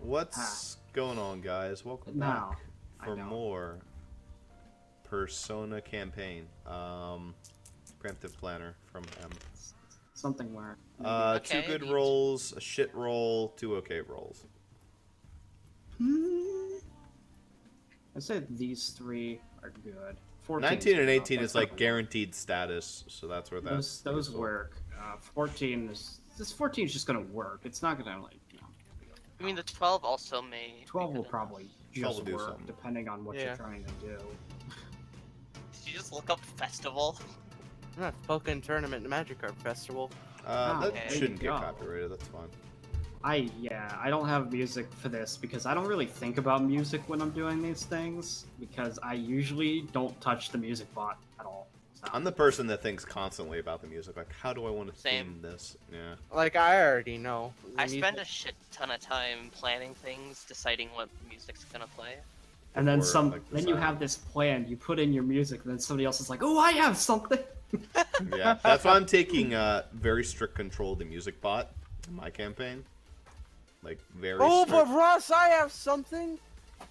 What's going on, guys? Welcome No, back I for don't. more Persona campaign. Preemptive planner from M. Something where Two Okay, good neat. rolls, a shit roll, two okay rolls. I said these three are good. 14 19 and good enough. 18 That's is like gonna work. guaranteed status, so that's where that's Those useful. work. 14 is this 14 is just gonna work. It's not gonna like I mean, the 12 also may. 12 be will good probably 12 will just do work something. depending on what Yeah. you're trying to do. enough. Did you just look up festival? Yeah, Pokken Tournament Magikarp Festival. That okay. shouldn't There you get go. copyrighted, that's fine. I don't have music for this because I don't really think about music when I'm doing these things because I usually don't touch the music bot at all. So. I'm the person that thinks constantly about the music, like, how do I want to Same. theme this? Yeah. Like, I already know. I spend a shit ton of time planning things, deciding what music's gonna play. And then Before, like, then you have this plan, you put in your music, and then somebody else is like, "Oh, I have something." Yeah, that's why I'm taking very strict control of the music bot in my campaign. Like, very Oh, strict. but Ross, I have something.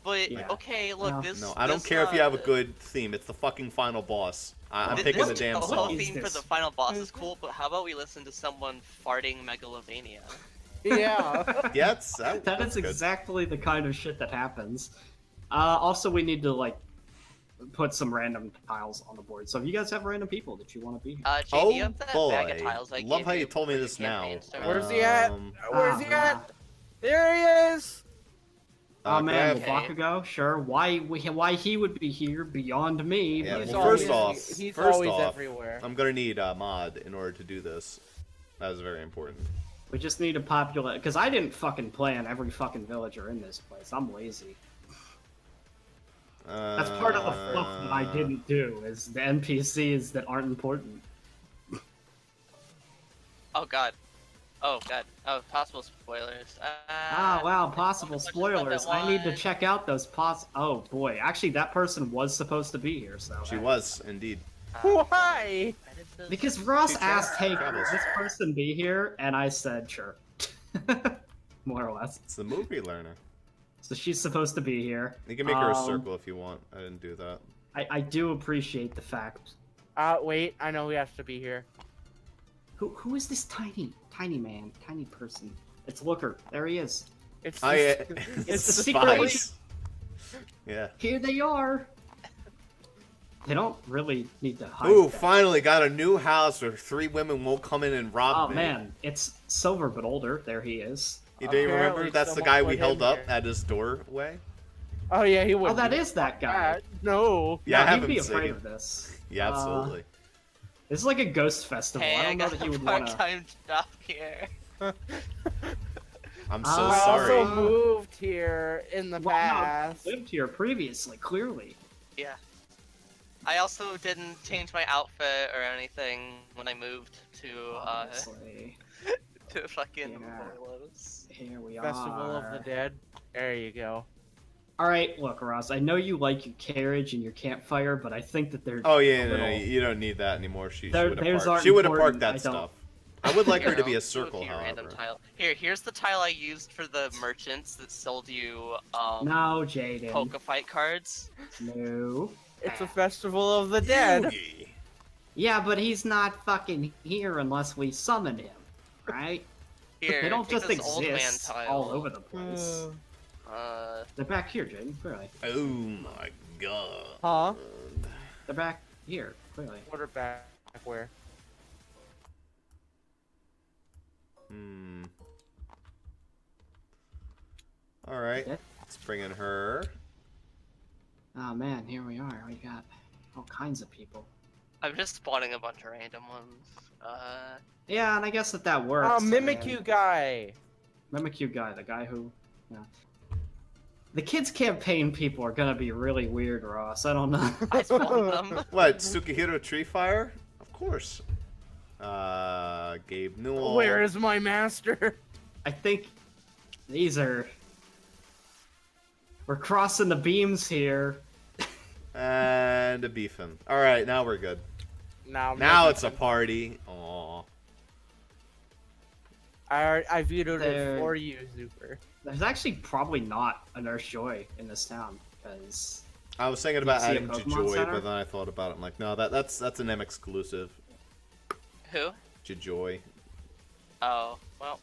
But Yeah. okay, look, Well, this. No, I don't this, care if you have a good theme. It's the fucking final boss. I'm This picking the damn whole song. What is theme for this? the final boss is cool, but how about we listen to someone farting Megalovania? Yeah. Yeah, That that's is good. exactly the kind of shit that happens. Also, we need to like put some random tiles on the board. So if you guys have random people that you want to be here, Jay, do Oh you have that boy! bag of tiles I Love gave how you told me for your this now. campaign start? Where's he at? Where's he at? There he is. Oh can I man, have- Okay. Bakugo, sure. Why he would be here beyond me? Yeah, but well, first off, he's first always off, everywhere. I'm gonna need a mod in order to do this. That is very important. we just need to populate because I didn't fucking plan every fucking villager in this place. I'm lazy. That's part of the fluff that I didn't do. Is the NPCs that aren't important. Oh god. Oh god. Oh, possible spoilers. Wow, possible Much about spoilers. that I need to one. check out those Oh boy, actually, that person was supposed to be here. So She was indeed. Why? because Ross She asked, "Hey, travels. could this person be here?" and I said, "Sure," more or less. It's the movie learner. So she's supposed to be here. You can make her a circle if you want. I didn't do that. I do appreciate the fact. Wait, I know he has to be here. Who is this tiny man, tiny person? It's Looker. There he is. It's It's the the secret spies. Yeah. Here they are. They don't really need to hide. Ooh, that. finally got a new house where 3 women won't come in and rob Oh me. man, it's Silver but older. There he is. You don't even remember? Apparently That's the someone guy put we him held up here. at his doorway. Oh yeah, he would. Oh, that is that guy. No. Yeah, I No, have he'd be him afraid singing. of this. Yeah, absolutely. This is like a ghost festival. Hey, I I don't know got that a you would want to. part-time job here. I'm so I I sorry. also moved here in the past. lived here previously, clearly. Yeah. I also didn't change my outfit or anything when I moved to Obviously. to fucking Yeah. Warlos. Here we Festival are. of the Dead. There you go. All right, look, Ross. I know you like your carriage and your campfire, but I think that they're. Oh yeah, a no, little- you don't need that anymore. She There- would have theirs parked. aren't She would have parked important, that I don't- stuff. I would like her Here, to be I'll a do circle, few random however. tile. Here's the tile I used for the merchants that sold you No, Jaden. Poke Fight cards. No. It's a Festival of the Dead. Oogie. Yeah, but he's not fucking here unless we summon him, right? Here, They don't take just this old man exist tile. all over the place. They're back here, Jaden. Clearly, Oh my god. Huh? they're back here. Clearly. Quarterback where? Hmm. All right. Yeah. Let's bring in her. Oh man, here we are. We got all kinds of people. I'm just spawning a bunch of random ones. Yeah, and I guess that works. Oh, I Mimikyu mean, guy. Mimikyu guy, the guy who. Yeah. The kids' campaign people are gonna be really weird, Ross. I don't know. I spawned them. What? Tsukihiro Treefire? Of course. Gabe Newell. Where is my master? I think these are. We're crossing the beams here. And a beefin. All right, now we're good. Now Now it's a party. Aww. I vetoed There- it for you, Super. There's actually probably not a Nurse Joy in this town because I was thinking You about see a adding Pokemon Jijoy, Center? but then I thought about it. I'm like, no, that's an M exclusive. Who? Jijoy. Oh, well.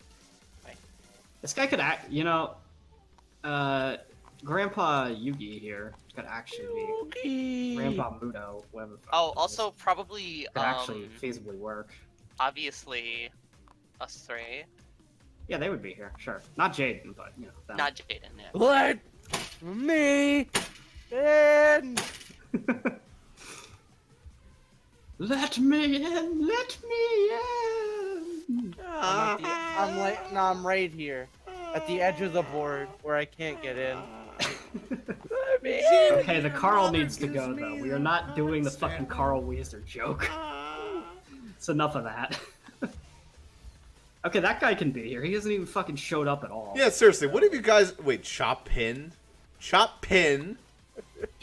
this guy could act. Grandpa Yugi here could actually be Grandpa Mudo. Whatever. the fuck Oh, it is. also probably could actually feasibly work. obviously us three. Yeah, they would be here. Sure, not Jaden, but them. Not Jaden, yeah. Let me in. Let me in! Let me in! I'm right here, at the edge of the board where I can't get in. Okay, the Carl needs to go though. We are not doing the fucking Carl Weezer joke. It's enough of that. Okay, that guy can be here. He hasn't even fucking showed up at all. Yeah, seriously, what have you guys... Wait, Chopin? Chopin?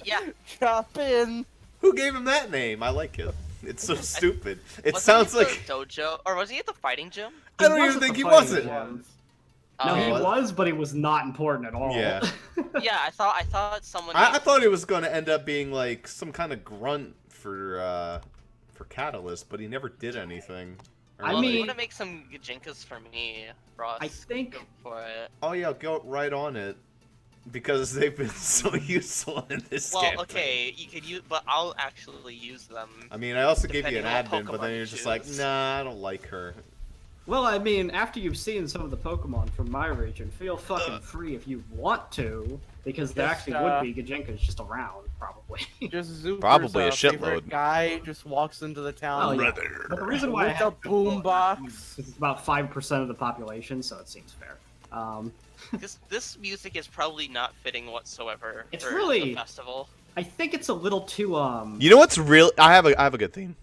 Yeah. Chop in. Who gave him that name? I like it. It's so stupid. It Wasn't sounds he at like... the dojo, or was he at the fighting gym? I don't was even at think the he fighting wasn't. gym. Oh, No, he was? was, but he was not important at all. Yeah. Yeah, I thought someone. I thought it was going to end up being like some kind of grunt for Catalyst, but he never did anything. Or I Well, like- you mean- want to make some gajinkas for me, Ross? I think Go for it. Oh yeah, go right on it. Because they've been so useful in this Well, campaign. okay, you could use, but I'll actually use them. I mean, I also gave you an Depending on admin, what but then Pokemon you're you just like, choose. nah, I don't like her. Well, I mean, after you've seen some of the Pokemon from my region, feel fucking free if you want to, because there Just, actually would be Gajinkas just around, probably. Just Zuper's, Probably a favorite shitload. guy just walks into the town Oh, yeah. But the reason why I with a have boombox. it's about 5% of the population, so it seems fair. This music is probably not fitting whatsoever It's for really- the festival. I think it's a little too, You know what's real? I have a good theme.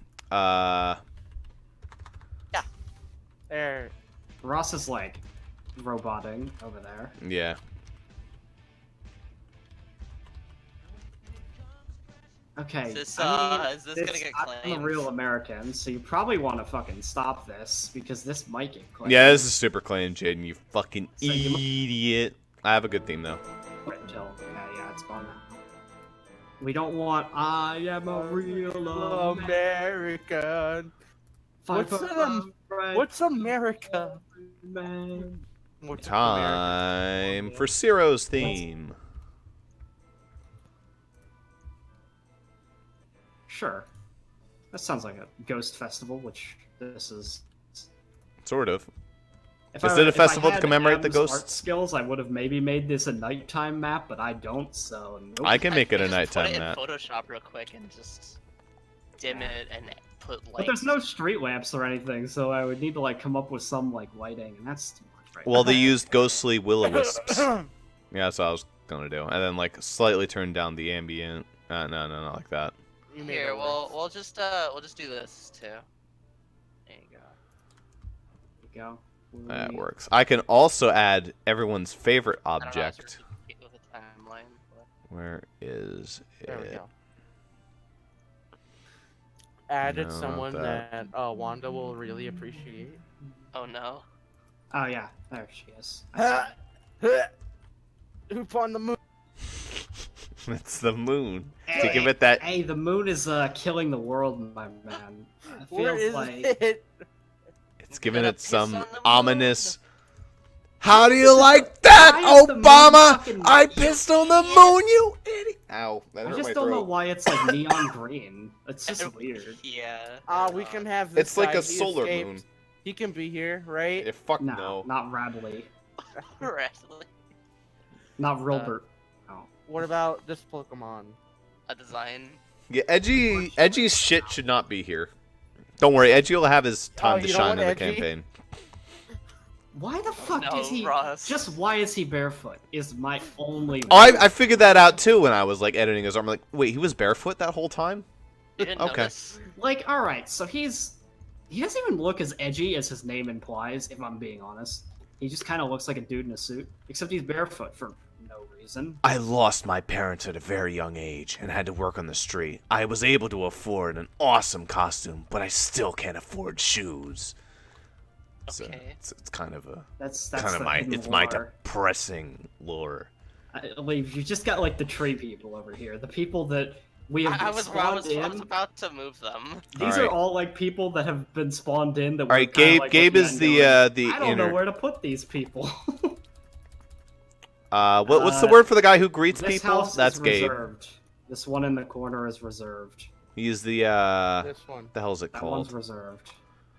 There. Ross is, like, roboting over there. Yeah. Okay. Is this, I mean, is this gonna get I'm a claimed? real American, so you probably want to fucking stop this, because this might get claimed. Yeah, this is super clean, Jaden. You fucking So you mu- idiot. I have a good theme though. Until, yeah, it's fun. We don't want I am a real American. Fight What's for an- right What's America? man. What's America? Time for Ciro's theme. Sure. That sounds like a ghost festival, which this is. Sort of. If Is it a if I festival to had commemorate the Adam's art ghosts? skills, I would have maybe made this a nighttime map, but I don't, so nope. I can make it a Just nighttime put it map. in Photoshop real quick and just dim it and put lights. But there's no street lamps or anything, so I would need to like come up with some like lighting, and that's too much right Well, now. they used ghostly will-o-wisps. Yeah, that's what I was gonna do. And then like slightly turn down the ambient. No, not like that. You made Here, it we'll just do this too. There you go. There you go. That works. I can also add everyone's favorite I don't know, I was object. really with the timeline, but- Where is There we it? go. Added No, someone that- that Wanda will really appreciate. Oh no. Oh yeah, there she is. Hoop on the moon. It's the moon. Hey, To give it that. Hey, the moon is killing the world, my man. It Where feels is like it? It's giving gonna it piss some on the moon. ominous. How do you like that, Why is the moon Obama? fucking- I pissed on the moon, you idiot! Ow, that I hurt just my don't know throat. why it's like neon green. It's just weird. Yeah. We can have this. It's like guy, a he solar escaped. moon. He can be here, right? Yeah, fuck No, no. not Radley. Wrestling. Not Rilbert. Oh. What about this Pokemon? A design. Yeah, Edgy's shit should not be here. Don't worry, Edgy will have his time to you don't shine want in the Edgy? campaign. Why the fuck No, is he? Ross. Just why is he barefoot? Is my only. Oh, I figured that out too when I was like editing his arm. Like, wait, he was barefoot that whole time? You didn't Okay. notice? Like, all right, so he doesn't even look as edgy as his name implies. If I'm being honest, he just kind of looks like a dude in a suit, except he's barefoot for no reason. I lost my parents at a very young age and had to work on the street. I was able to afford an awesome costume, but I still can't afford shoes. Okay. It's kind of a That's kind of the my hidden it's my lore. depressing lore. I believe you just got like the tree people over here, the people that we have I was spawned in. about to move them. These Alright. are all like people that have been spawned in. That Alright, we're kinda, Gabe. like, Gabe looking is at the going, the I don't inner. know where to put these people. What's the word for the guy who greets This people? house That's is Gabe. reserved. This one in the corner is reserved. He's the This one. the hell's it That called? one's reserved.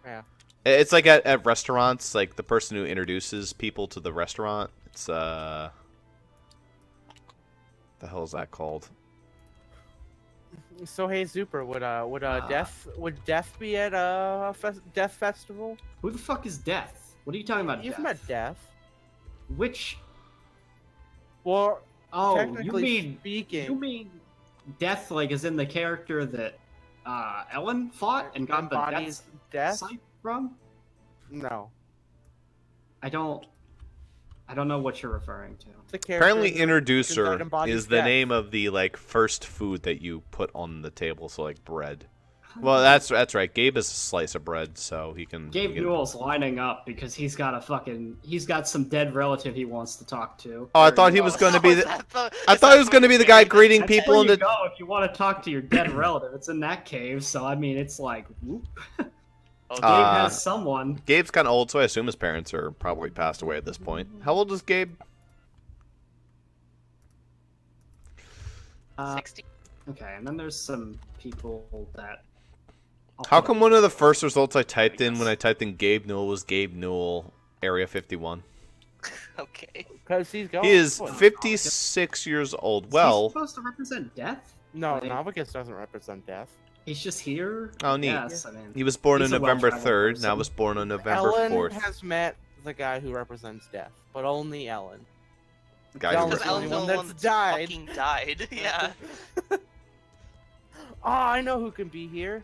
Yeah. It's like at restaurants, like the person who introduces people to the restaurant. It's the hell is that called? So hey, Zuper, would death be at death festival? Who the fuck is Death? What are you talking about? You've Death? met death. Which? Well, Oh, technically speaking, you mean Death, like, is in the character that Ellen fought and got the embodies death death. sight from? No, I don't know what you're referring to. the character Apparently, that introducer embodies is the death. name of the like first food that you put on the table. So like bread. Well, that's right. Gabe is a slice of bread, so he can. Gabe he can... Newell's lining up because he's got some dead relative he wants to talk to. Oh, I There thought you he go. was going to Oh, be is the. that I is thought that he was going to be the guy Gabe is- greeting That's people where in you the. go if you want to talk to your dead relative. It's in that cave, so I mean, it's like, whoop. Oh, Gabe Uh, has someone. Gabe's kind of old, so I assume his parents are probably passed away at this point. How old is Gabe? 60. Okay, and then there's some people that. How come one of the first results I typed in when I typed in Gabe Newell was Gabe Newell, Area 51? Okay. Because he's going. He is What? 56 years old. Is he Well, supposed to represent death? No, Like- Navicus doesn't represent death. He's just here. Oh, neat. Yes, I mean, he was born on He's a November well-traveled 3rd, person. now was born on November Ellen 4th. has met the guy who represents death, but only Ellen. Guy Ellen who was Because the only Ellen's one the one that's that's died. fucking died. Yeah. Oh, I know who can be here.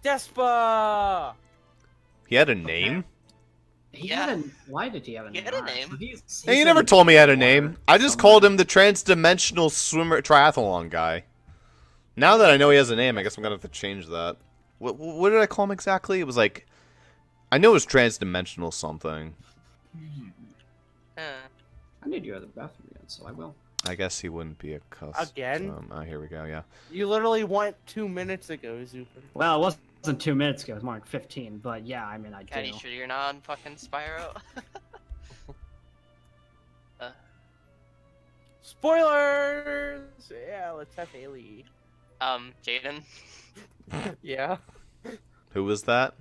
Despa! He had a name? Why did he have a name? He had a Alright, name. so he's Hey, you in never told me he had a water name. I just somewhere. called him the trans-dimensional swimmer triathlon guy. Now that I know he has a name, I guess I'm gonna have to change that. What did I call him exactly? It was like, I know it was trans-dimensional something. I need to go to the bathroom again, so I will. I guess he wouldn't be a cuss. Again? Oh, here we go. Yeah. You literally went 2 minutes ago, Zuper. Well, it wasn't 2 minutes ago. It was more like 15. But yeah, I mean, I God, you do. sure you're not on fucking Spyro? Spoilers! Yeah, let's have Haley. Jaden. Yeah? Who was that?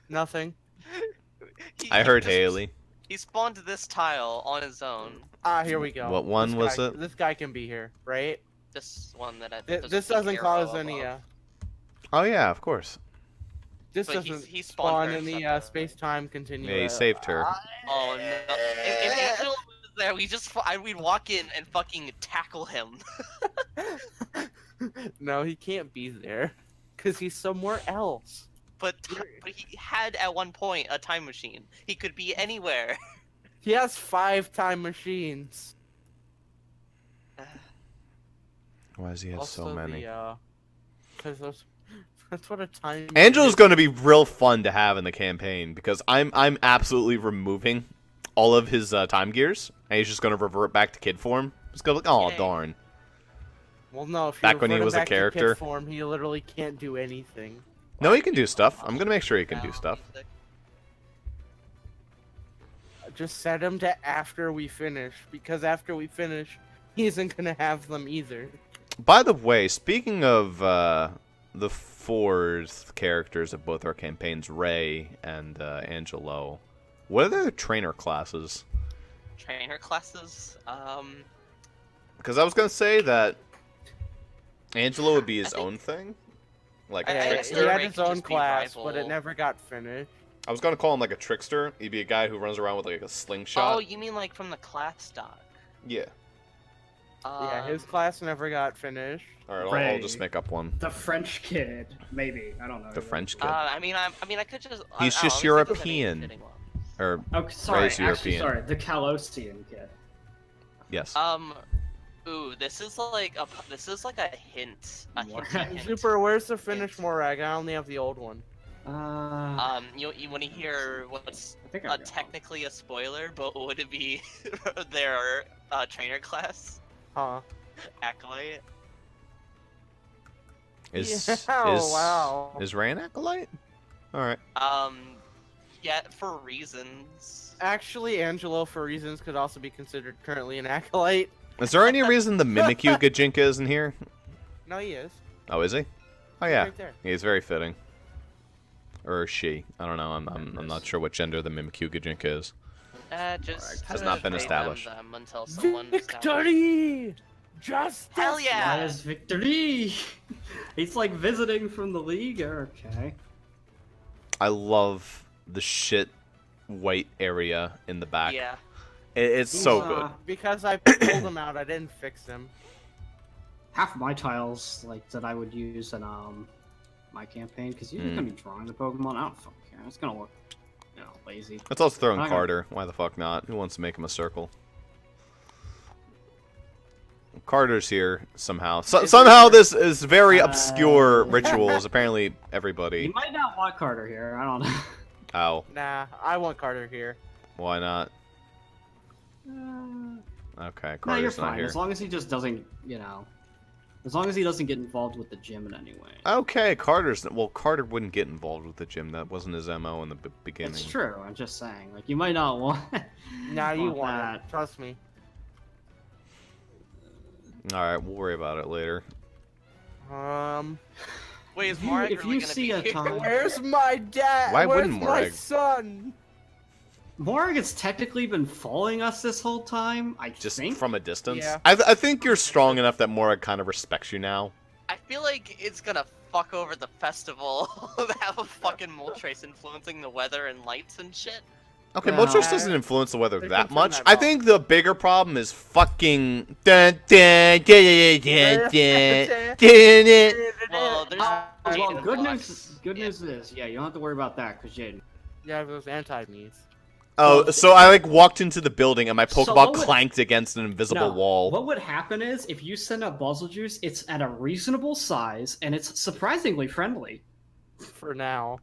Nothing. I heard just- Haley. He spawned this tile on his own. Ah, here we go. What one This was guy- it? This guy can be here, right? This one that I. This doesn't cause any, Oh yeah, of course. this But doesn't he spawned spawn in first, the I thought. space-time continuum. Yeah, he saved her. Oh no! If Angel was there, we'd walk in and fucking tackle him. No, he can't be there. Because he's somewhere else. But he had at one point a time machine. He could be anywhere. He has 5 time machines. Why does he have so Also many? Because that's what a time Angela's is. going to be real fun to have in the campaign because I'm absolutely removing all of his time gears, and he's just going to revert back to kid form. Just go like, oh Yay. darn. Well, no, if you Back when he revert him was a back to kid character. form, he literally can't do anything. No, he can do stuff. I'm going to make sure he can do stuff. Just set him to after we finish, because after we finish, he isn't gonna have them either. By the way, speaking of the 4 characters of both our campaigns, Ray and Angelo, what are their trainer classes? Trainer classes. Because I was going to say that Angelo would be his I think- own thing. Like I- a I- He trickster. had Ray his could own just be class, but rival. it never got finished. I was going to call him like a trickster. He'd be a guy who runs around with like a slingshot. Oh, you mean like from the class doc? Yeah. Yeah, his class never got finished. All right, I'll Ray. just make up one. The French kid, maybe. I don't know. The French kid. I mean, I could just. He's I just don't know, let me see if there's any European. fitting ones. Or Oh, sorry. Ray's Actually, European. sorry. The Calosian kid. yes. Ooh, this is like a hint. A More. hint. Super, where's the finished Morag? I only have the old one. You want to hear what's I think I got technically a spoiler, but would it be their trainer class? Huh. Acolyte? Wow. Is Ray an acolyte? Alright. Yeah, for reasons. Actually, Angelo, for reasons, could also be considered currently an acolyte. Is there any reason the Mimikyu Gajinka isn't here? No, he is. Oh, is he? Oh yeah. Right there. He's very fitting. Or she. I don't know. I'm not sure what gender the Mimikyu Gajinka is. Just Has not been name established. them until someone Victory! Justice! Hell yeah! Yes, victory! He's like visiting from the league. Okay. I love the shit white area in the back. Yeah. It's so He's, good. Because I pulled him out, I didn't fix him. Half of my tiles like that I would use in my campaign because you're gonna be drawing the Pokemon. I don't fucking care. It's gonna look, lazy. Let's also throw in I'm not Carter. Why the fuck not? Who wants to make him a circle? Carter's here somehow. Somehow this is very obscure rituals. Apparently everybody. You might not want Carter here. I don't know. Oh, Nah, I want Carter here. why not? Okay, No, Carter's you're not fine. here. As long as he just doesn't, as long as he doesn't get involved with the gym in any way. Okay, Carter wouldn't get involved with the gym. That wasn't his MO in the beginning. It's true. I'm just saying. Like, you might not want. Nah, you want that. it. Trust me. All right, we'll worry about it later. Wait, is If you- Marek if really you gonna see be a here? time- Where's my dad? Why Where's wouldn't my Morag? son? Morag has technically been following us this whole time. I Just think. from a distance. Yeah. I think you're strong enough that Morag kind of respects you now. I feel like it's gonna fuck over the festival. Have a fucking Moltres influencing the weather and lights and shit. Okay, Yeah. Moltres doesn't influence the weather They that confirm much. that I well. think the bigger problem is fucking. Dun, dun, dun, dun, dun, dun, dun, dun. Well, there's Well, Jaden good blocks. news is, yeah, you don't have to worry about that because Jaden. Yeah, those anti-me's. Oh, so I like walked into the building and my So Pokeball what would- clanked against an invisible wall. What would happen is if you send out Buzzle Juice, it's at a reasonable size and it's surprisingly friendly. For now.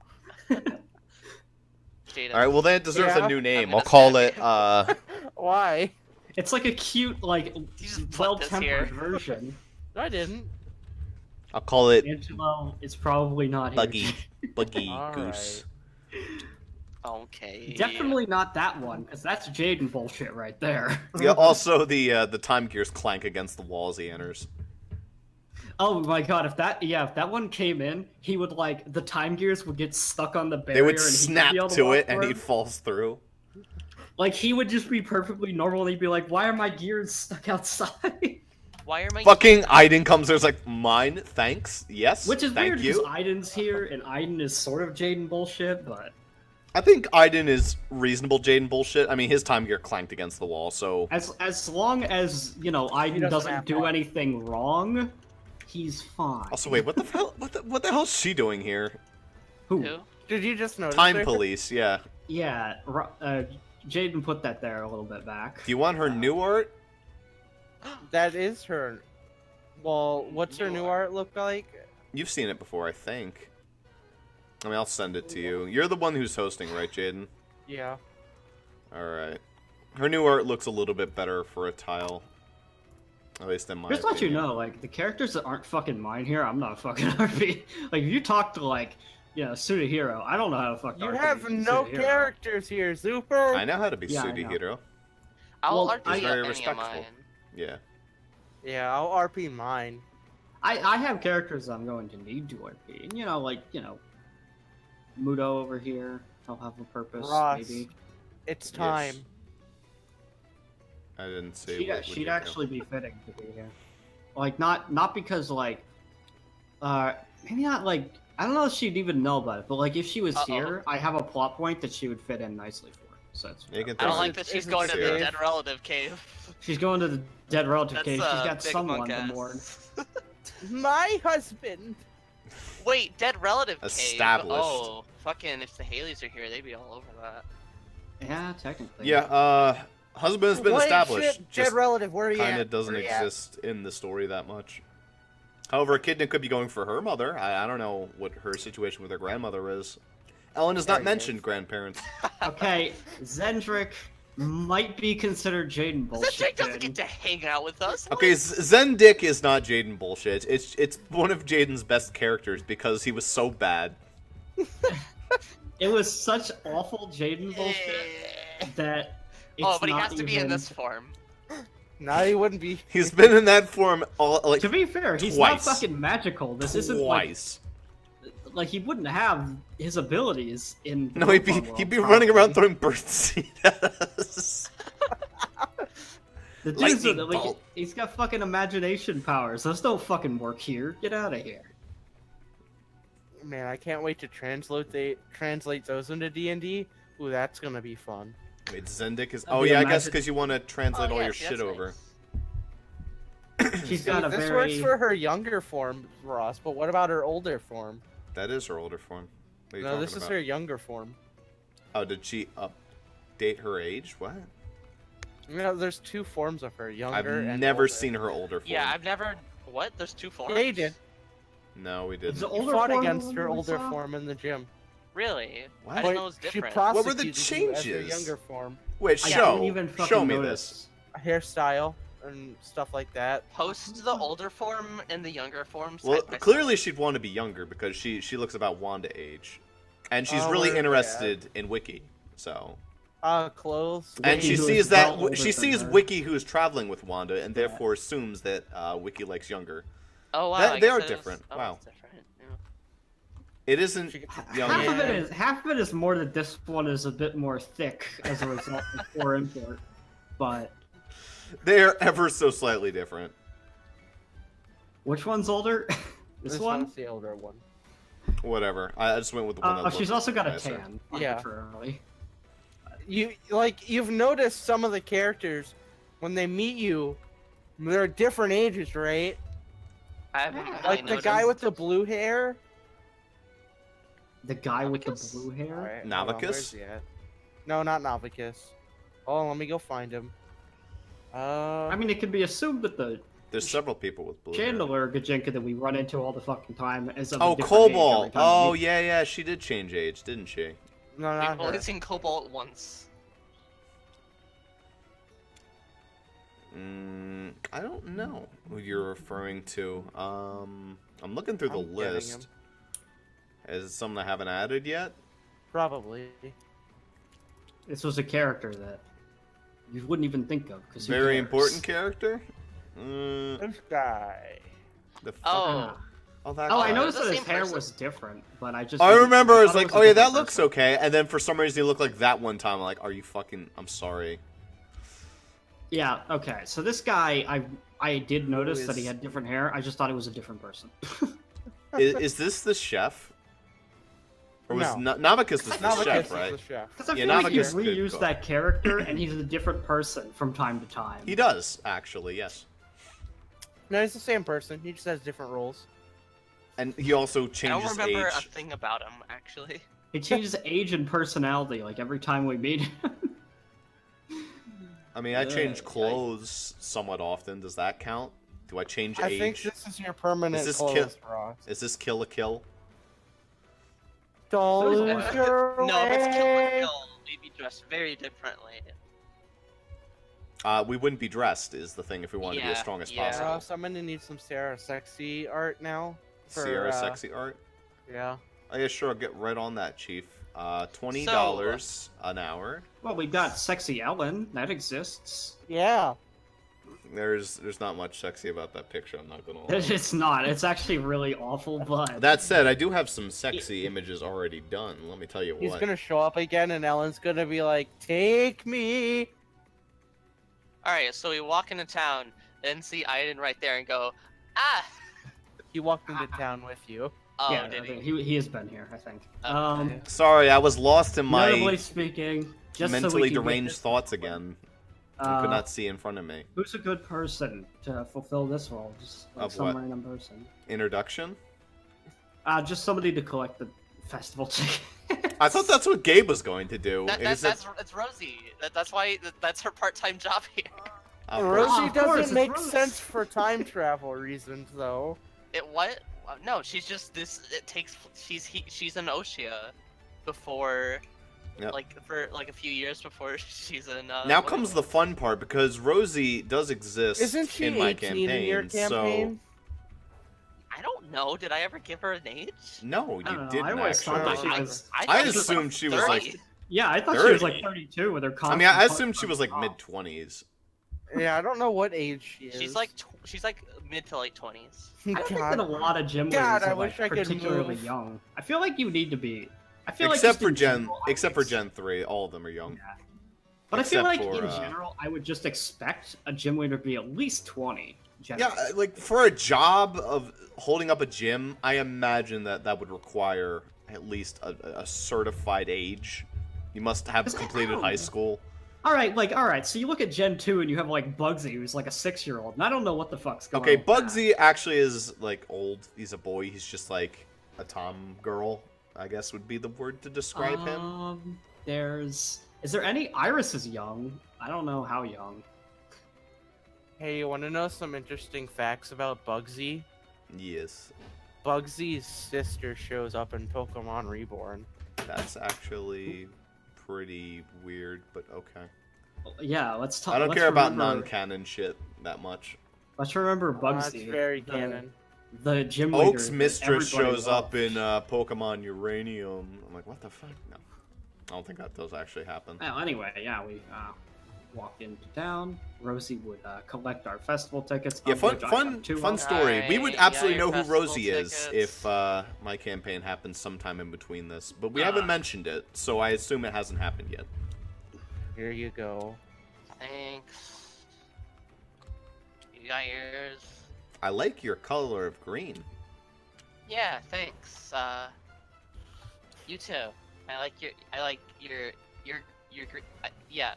Jaden. All right, well then it deserves Yeah. a new name. I'm I'll gonna call stab it. you. It's like a cute, like, You just put well-tempered this here. version. I didn't. I'll call it Angelo is probably not Buggy. here. Buggy All Goose. Okay. Definitely not that one, because that's Jaden bullshit right there. Yeah. Also, the time gears clank against the wall as he enters. Oh my god, if that one came in, he would the time gears would get stuck on the barrier They would and snap he'd be able to walk it, and through. he falls through. Like, he would just be perfectly normal and he'd be like, why are my gears stuck outside? Why are my Fucking Aiden comes there's like, mine, thanks, yes, Which is thank weird because you. Aiden's here and Aiden is sort of Jaden bullshit, but I think Aiden is reasonable Jaden bullshit. I mean, his time gear clanked against the wall, so... as long as, Aiden doesn't doesn't have do one. anything wrong, he's fine. Also, wait, what the hell? What the hell's she doing here? Who? Who? Did you just notice? Time her? police, yeah. Yeah, Jaden put that there a little bit back. Do you want her new art? That is her. Well, what's her new art look like? You've seen it before, I think. I mean, I'll send it to you. You're the one who's hosting, right, Jaden? Yeah. Alright. Her new art looks a little bit better for a tile. At least in my Just to let you opinion. know, the characters that aren't fucking mine here, I'm not fucking RP. Like, if you talk to, Sudahiro, I don't know how to fuck You RP have no Sudahiro. characters here, Super. I know how to be Yeah, I know. Sudahiro. I'll Well, RP He's very any of respectful. mine. Yeah. Yeah, I'll RP mine. I have characters I'm going to need to RP. And, Mudo over here, he'll have a purpose, Ross. maybe. It's time. I didn't say what would She'd you do. actually be fitting to be here. Not because, maybe not, I don't know if she'd even know about it, but, if she was Uh-oh. here, I have a plot point that she would fit in nicely for. So that's You can I don't throw like it. that she's Isn't going to the Sarah. dead relative cave. She's going to the dead relative That's cave. She's got big someone monk to ass. mourn. My husband. Wait, dead relative cave. Established. Oh, fucking! If the Haleys are here, they'd be all over that. Yeah, technically. Yeah, husband's been Wait, established. shit, Just dead relative. Where are you kind at? of doesn't Where you at? exist in the story that much. However, Echidna could be going for her mother. I don't know what her situation with her grandmother is. Ellen is There not he mentioned, is. grandparents. Okay, Zendrick might be considered Jaden That bullshit. Jake doesn't then. get to hang out with us. Okay, Zendik is not Jaden bullshit. It's one of Jaden's best characters because he was so bad. It was such awful Jaden bullshit that it's Oh, but he not has to be in even- this form. No, he wouldn't be. He's been in that form all like To be fair, he's twice. not fucking magical. This isn't like twice. he wouldn't have his abilities in. No, he'd be Pokemon he'd be World, running around probably. throwing birdseed at us. The dude's lightning like, bolt. he's got fucking imagination powers. Those don't fucking work here. Get out of here. Man, I can't wait to translate those into D&D. Ooh, that's gonna be fun. Wait, Zendik is. That'd Oh be yeah, I imagine- guess because you want to translate Oh, all yeah, your see, shit that's over. nice. She's got a this very. works for her younger form, Ross, but what about her older form? That is her older form. What are you No, talking this is about? her younger form. Oh, did she update her age? What? No, there's two forms of her, younger I've and never older. seen her older form. Yeah, I've never. What? There's two forms. Yeah, you did. No, we Is didn't. the You older fought form against the her one we older saw? form in the gym. Really? What? I didn't know it was She different. What were the prosecuted you as her changes? younger form. Wait, I show. didn't even fucking Show me notice. this. Hairstyle and stuff like that. Post the older form and the younger form. Well, side by clearly side. she'd want to be younger because she looks about Wanda age, and she's Oh, really where are they interested in Wiki. So, Clothes. and Wiki, she who sees is well that older she than sees her. Wiki who's traveling with Wanda, and therefore assumes that Wiki likes younger. Oh wow. That- I they guess are it is- different. Oh, Wow. it's different. Yeah. It isn't She- younger. Half of it is more that this one is a bit more thick as a result of poor import, but They are ever so slightly different. which one's older? this one? one's the older one. Whatever. I just went with the one. that She's looked also got a nicer. tan. Yeah. Arbitrarily. You've noticed some of the characters when they meet you, they're different ages, right? I haven't Yeah. really Like the noticed. guy with the blue hair. The guy with the Navicus? blue hair. Alright, hold on, Navicus? where's he at? No, not Navicus. Oh, let me go find him. I mean, it can be assumed that the There's several people with blue hair. Chandler Gajinka that we run into all the fucking time is of a Oh, different age every Cobalt. time we Oh, meet. yeah. She did change age, didn't she? no, We've not only her. seen Cobalt once. I don't know who you're referring to. I'm looking through the I'm getting list. him. Is it something I haven't added yet? Probably. This was a character that you wouldn't even think of because Very important character? The This guy. fuck- Oh. Oh, that Oh, I guy. noticed the that his same hair person. was different, but I just. I remember I was thought it like, a oh yeah, that different looks person. okay. And then for some reason he looked like that one time. I'm like, are you fucking... I'm sorry. Yeah. Okay. So this guy, I did notice Who that he is- had different hair. I just thought he was a different person. Is this the chef? Or was No. Navicus was the Navicus chef, is right? the chef. Because I Yeah, feel like you Navicus could reuse go. that character, and he's a different person from time to time. He does, actually, yes. No, he's the same person. He just has different roles. And he also I changes don't remember a age. thing about him actually. He changes age and personality like every time we meet him. I mean, I change Ugh, clothes somewhat often. Does that count? Do I change I age? think this is your permanent Is this clothes, Ross. Is this kill a kill? Don't There's lose one. your No, if it's kill and way. kill, we'd be dressed very differently. We wouldn't be dressed is the thing if we wanted to be as Yeah, strong as yeah. possible. Ross, I'm gonna need some Sarah sexy art now. For, Sierra sexy art. Yeah. Oh yeah, sure. I'll get right on that, Chief. $20 an hour. Well, we got Sexy Ellen. That exists. Yeah. There's not much sexy about that picture. I'm not gonna lie. It's not. It's actually really awful, but That said, I do have some sexy images already done. Let me tell you He's what. gonna show up again, and Ellen's gonna be like, "Take me." Alright, so we walk into town and see Aiden right there and go, ah! He walked into town with you. Oh, yeah, did I think he? he has been here. I think. Okay. Sorry, I was lost in Notably my speaking, just so mentally we can get deranged this- thoughts again. I could Uh, not see in front of me. Who's a good person to fulfill this role? Just like Of some what? random person. Introduction? Just somebody to collect the festival ticket. I thought that's what Gabe was going to do. That's Rosie. That's why that's her part-time job here. Rosie of course, doesn't it's make Rose. sense for time travel reasons, though. It what? No, she's just this. It takes. She's an Oshia. before, Yep. like for like a few years before she's in. Now comes the fun part because Rosie does exist Isn't she in my 18 in your campaign. campaign? I don't know. Did I ever give her an age? No, I you don't know. didn't I always actually. thought that she I- was. I thought she was, assumed she was, like, 30. Yeah, I thought she was like 30. 32 with her. I mean, I constant assumed she was like oh. mid-20s. Yeah, I don't know what age she is. She's like mid to late 20s. I don't think that a lot of gym leaders God, I are wish like, I could particularly move. young. I feel like you need to be. I feel Except like just for in general, I would except for ex- Gen 3, all of them are young. Yeah. But I feel Except like for, in general, I would just expect a gym leader to be at least 20. Generally. Yeah, like for a job of holding up a gym, I imagine that would require at least a certified age. You must have completed high school. All right. So you look at Gen 2 and you have like Bugsy, who's like a 6-year-old, and I don't know what the fuck's going Okay, on. with that. Bugsy actually is like old. He's a boy. He's just like a tom girl, I guess would be the word to describe him. Is there any? Iris is young. I don't know how young. Hey, you want to know some interesting facts about Bugsy? Yes, Bugsy's sister shows up in Pokemon Reborn. that's actually pretty weird, but okay. Yeah, let's talk. I don't let's care about remember- non-canon shit that much. Let's remember That's Bugsy. very the- canon. The gym leader Oak's that mistress everybody shows up loves. in Pokemon Uranium. I'm like, what the fuck? No, I don't think that does actually happen. Well, anyway, yeah, we walked into town. Rosie would collect our festival tickets. Yeah, of fun, which I fun, have 2 fun of. story. We would Yeah, absolutely your know who festival Rosie is tickets. if my campaign happens sometime in between this, but we haven't mentioned it, so I assume it hasn't happened yet. Here you go. Thanks. You got yours. I like your color of green. Yeah, thanks. You too. I like your yeah.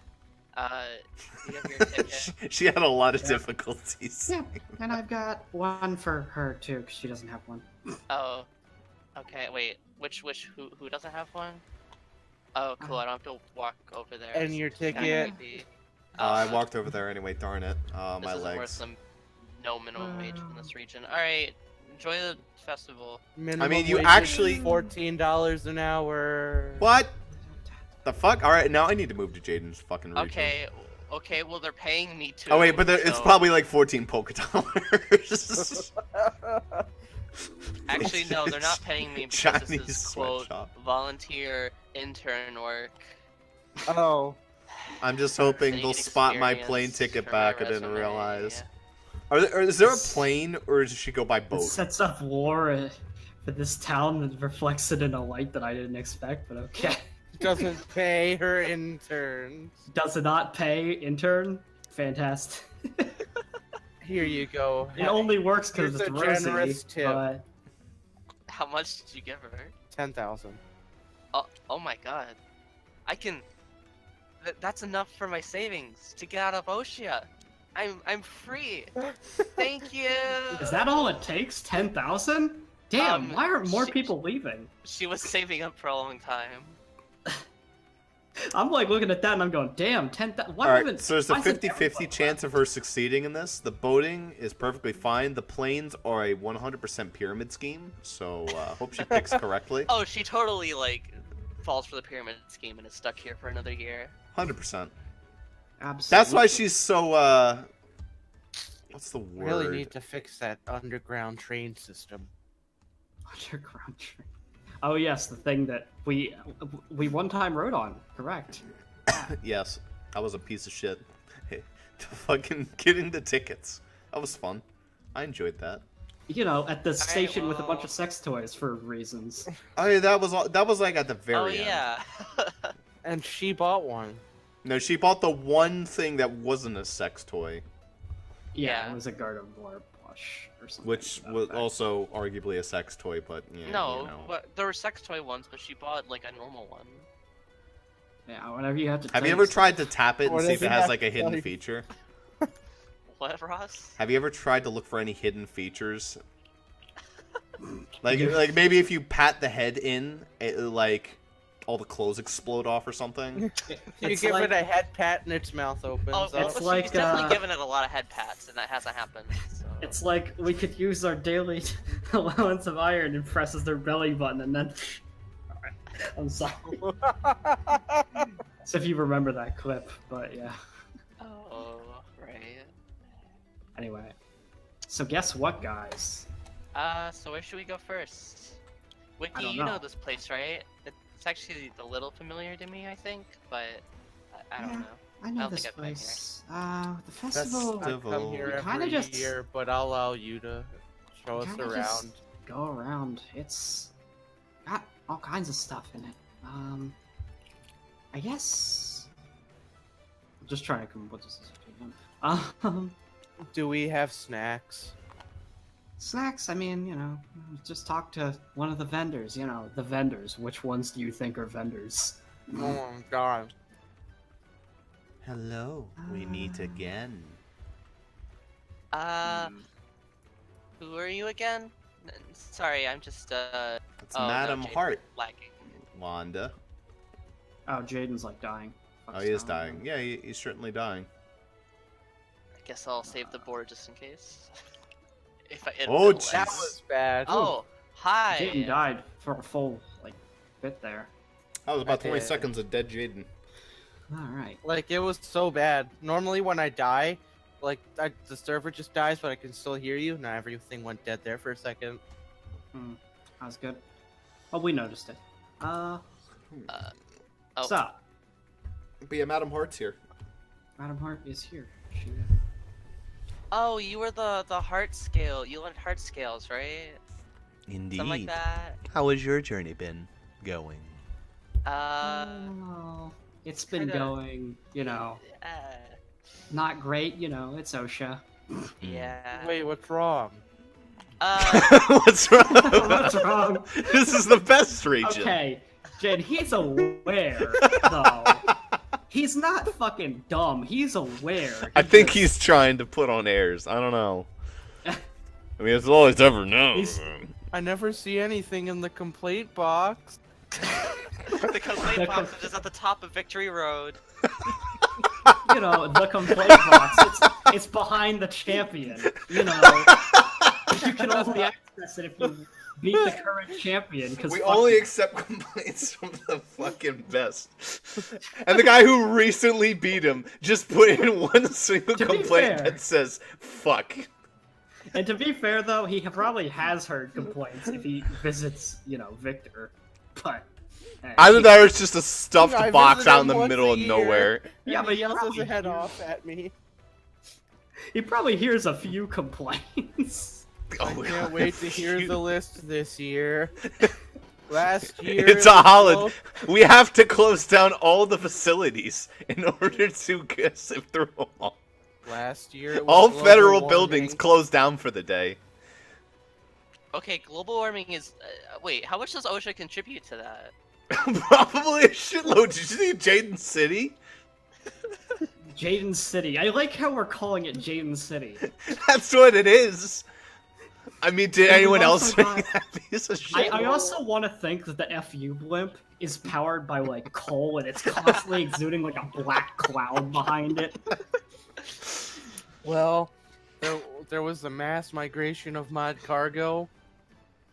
You have your ticket. She had a lot of Yeah. difficulties. Yeah, and I've got one for her too, because she doesn't have one. Oh. Okay, wait. Who doesn't have one? Oh, cool. I don't have to walk over there. And your It's kinda ticket. creepy. I walked over there anyway. Darn it. This My isn't worth legs. some no minimum wage in this region. All right, enjoy the festival. Minimum you wage is actually- $14 an hour. What? The fuck? All right, now I need to move to Jaden's fucking region. Okay. Well, they're paying me too. Oh wait, but it's so- probably like 14 polka dollars. Actually, no, they're not paying me because this Chinese is quote sweatshop. volunteer intern work. Oh, I'm just So hoping you they'll get spot my experience plane ticket for my back. I didn't resume, realize. yeah. Is there a plane, or does she go by It boat? sets up war for this town and reflects it in a light that I didn't expect, but okay. doesn't pay her interns. Does it not pay intern? Fantastic. Here you go. It only works because Here's it's a Rosie, generous tip. but How much did you give her? 10,000. Oh my god. I can. That's enough for my savings to get out of Oshia. I'm free. Thank you. is that all it takes? 10,000? Damn, why aren't more people leaving? She was saving up for a long time. I'm like looking at that and I'm going, damn, 10,000. Why Alright, even? so there's a why isn't 50-50 everybody chance of her succeeding in this. The boating is perfectly fine. The planes are a 100% pyramid scheme, so hope she picks correctly. Oh, she totally like falls for the pyramid scheme and is stuck here for another year. 100%. Absolutely. That's why she's so, what's the word? Really need to fix that underground train system. Underground train. Oh yes, the thing that we one time rode on. Correct. Yes, that was a piece of shit. To fucking getting the tickets. That was fun. I enjoyed that. You know, at the station with a bunch well- of sex toys for reasons. Oh yeah, that was like at the very Oh end. yeah. And she bought one. No, she bought the one thing that wasn't a sex toy, Yeah, Yeah. it was a Gardevoir plush or something. which to that was effect. also arguably a sex toy, but yeah, No, you know. but there were sex toy ones, but she bought like a normal one. Yeah, whenever you have to. Have you take ever stuff- tried to tap it and What see if does it it has have like a to hidden tell you? feature? What, Ross? Have you ever tried to look for any hidden features? like maybe if you pat the head in, it like all the clothes explode off or something. You It's give like- it a head pat and its mouth opens Oh, up. it's well, like, she's definitely uh, given it a lot of head pats, and that hasn't happened. So. It's like we could use our daily allowance of iron and presses their belly button, and then I'm sorry. So if you remember that clip, but yeah. Oh, right. Anyway, so guess what, guys? So where should we go first? Wiki, I don't you know know. this place, right? It's actually a little familiar to me, I think, but I don't Yeah, know. I know don't this think I've been here. place. The festival. I come here You kinda every just- year, but I'll allow you to show us kinda around. just go around. It's got all kinds of stuff in it. I guess. I'm just trying to come up with this. Do we have snacks? Snacks. I mean, just talk to one of the vendors. The vendors. Which ones do you think are vendors? Oh my god. Hello, we meet again. Who are you again? Sorry, I'm just It's oh, Madam no, Jaden's Hart, lagging. Wanda. Oh, Jaden's like dying. Oh, he is dying. Yeah, he's certainly dying. I guess I'll save the board just in case. If I Oh, it'll That lag. jeez. was bad. Oh, hi. Jaden died for a full bit there. That was about 20 did. seconds of dead Jaden. All right. Like, it was so bad. Normally when I die, like, the server just dies, but I can still hear you. Now everything went dead there for a second. That was good. Oh, we noticed it. Oh, So, But yeah, Madam Hart's here. Madam Hart is here. oh, you were the heart scale. You learned heart scales, right? Indeed. Something like that. How has your journey been going? Oh, it's been kinda- going, not great. It's OSHA. Yeah. Wait, what's wrong? What's wrong? What's wrong? This is the best region. Okay, Jade, he's aware, though. He's not fucking dumb. He's aware. I think he's trying to put on airs. I don't know. I mean, it's all he's ever known. He's- I never see anything in the complaint box. The complaint box is at the top of Victory Road. The complaint box. It's behind the champion. You can only access it if you beat the current champion. Because We only accept complaints from the fucking best. And the guy who recently beat him just put in one single To be complaint fair- that says, fuck. And to be fair, though, he probably has heard complaints if he visits, Victor. But Either that or it's just a stuffed I box visited out in him the once middle a of year. nowhere. Yeah, but he yells probably his head hears- off at me. he probably hears a few complaints. I Oh, can't wait to hear you- the list this year. Last year, It's it a was holiday. slow. We have to close down all the facilities in order to sift through them all. Last year, it was All global federal warming. buildings closed down for the day. Okay, global warming is. Wait, how much does OSHA contribute to that? Probably a shitload. Did you see Jaden City? Jaden City. I like how we're calling it Jaden City. That's what it is. I mean, did And we've anyone else also think got- that piece of shit? I also want to think that the FU blimp is powered by coal and it's constantly exuding a black cloud behind it. Well, there was a mass migration of mod cargo.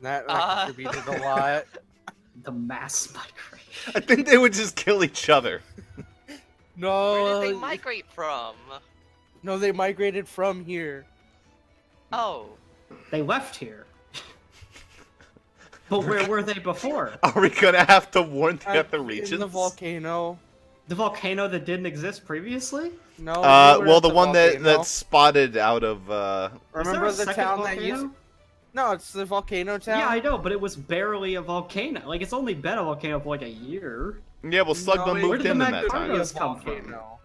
That contributed a lot. The mass migration. I think they would just kill each other. No, Where did they migrate from? no, they migrated from here. Oh, They left here. But where were they before? Are we gonna have to warn the other In regions? the volcano. The volcano that didn't exist previously? No. we were Well, at the one that volcano. that's spotted out of. Was there Remember a the second town volcano? that used? No, it's the volcano town. Yeah, I know, but it was barely a volcano. It's only been a volcano for a year. Yeah, well, Slugma No, where moved did in the in that time. Magnolia- come from? volcano.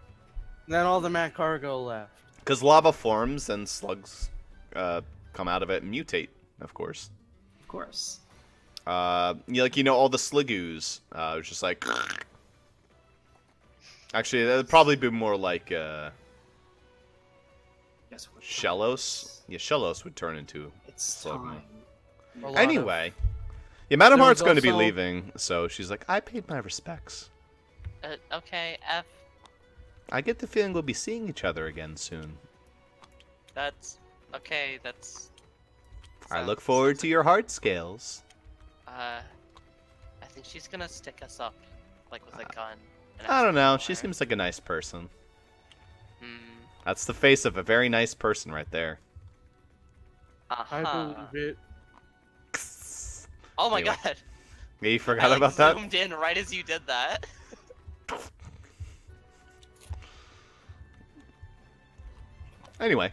Then all the Matt cargo left. Because lava forms and slugs come out of it and mutate, of course. Of course. All the sligoos. It was just like. Actually, that'd probably be more like Guess what? Shellos. Yeah, Shellos would turn into. It's Slug time. A lot of- Anyway, yeah, Madam There Hart's was going to be also- leaving, so she's like, I paid my respects. okay, F. I get the feeling we'll be seeing each other again soon. That's okay. That's. I look forward to your heart scales. I think she's gonna stick us up, like with a gun? and I ask don't know. for She more? seems like a nice person. Hmm. That's the face of a very nice person right there. I Uh-huh. believe it. Oh my Anyway. god. Yeah, you I forgot like about that? zoomed in right as you did that. Anyway.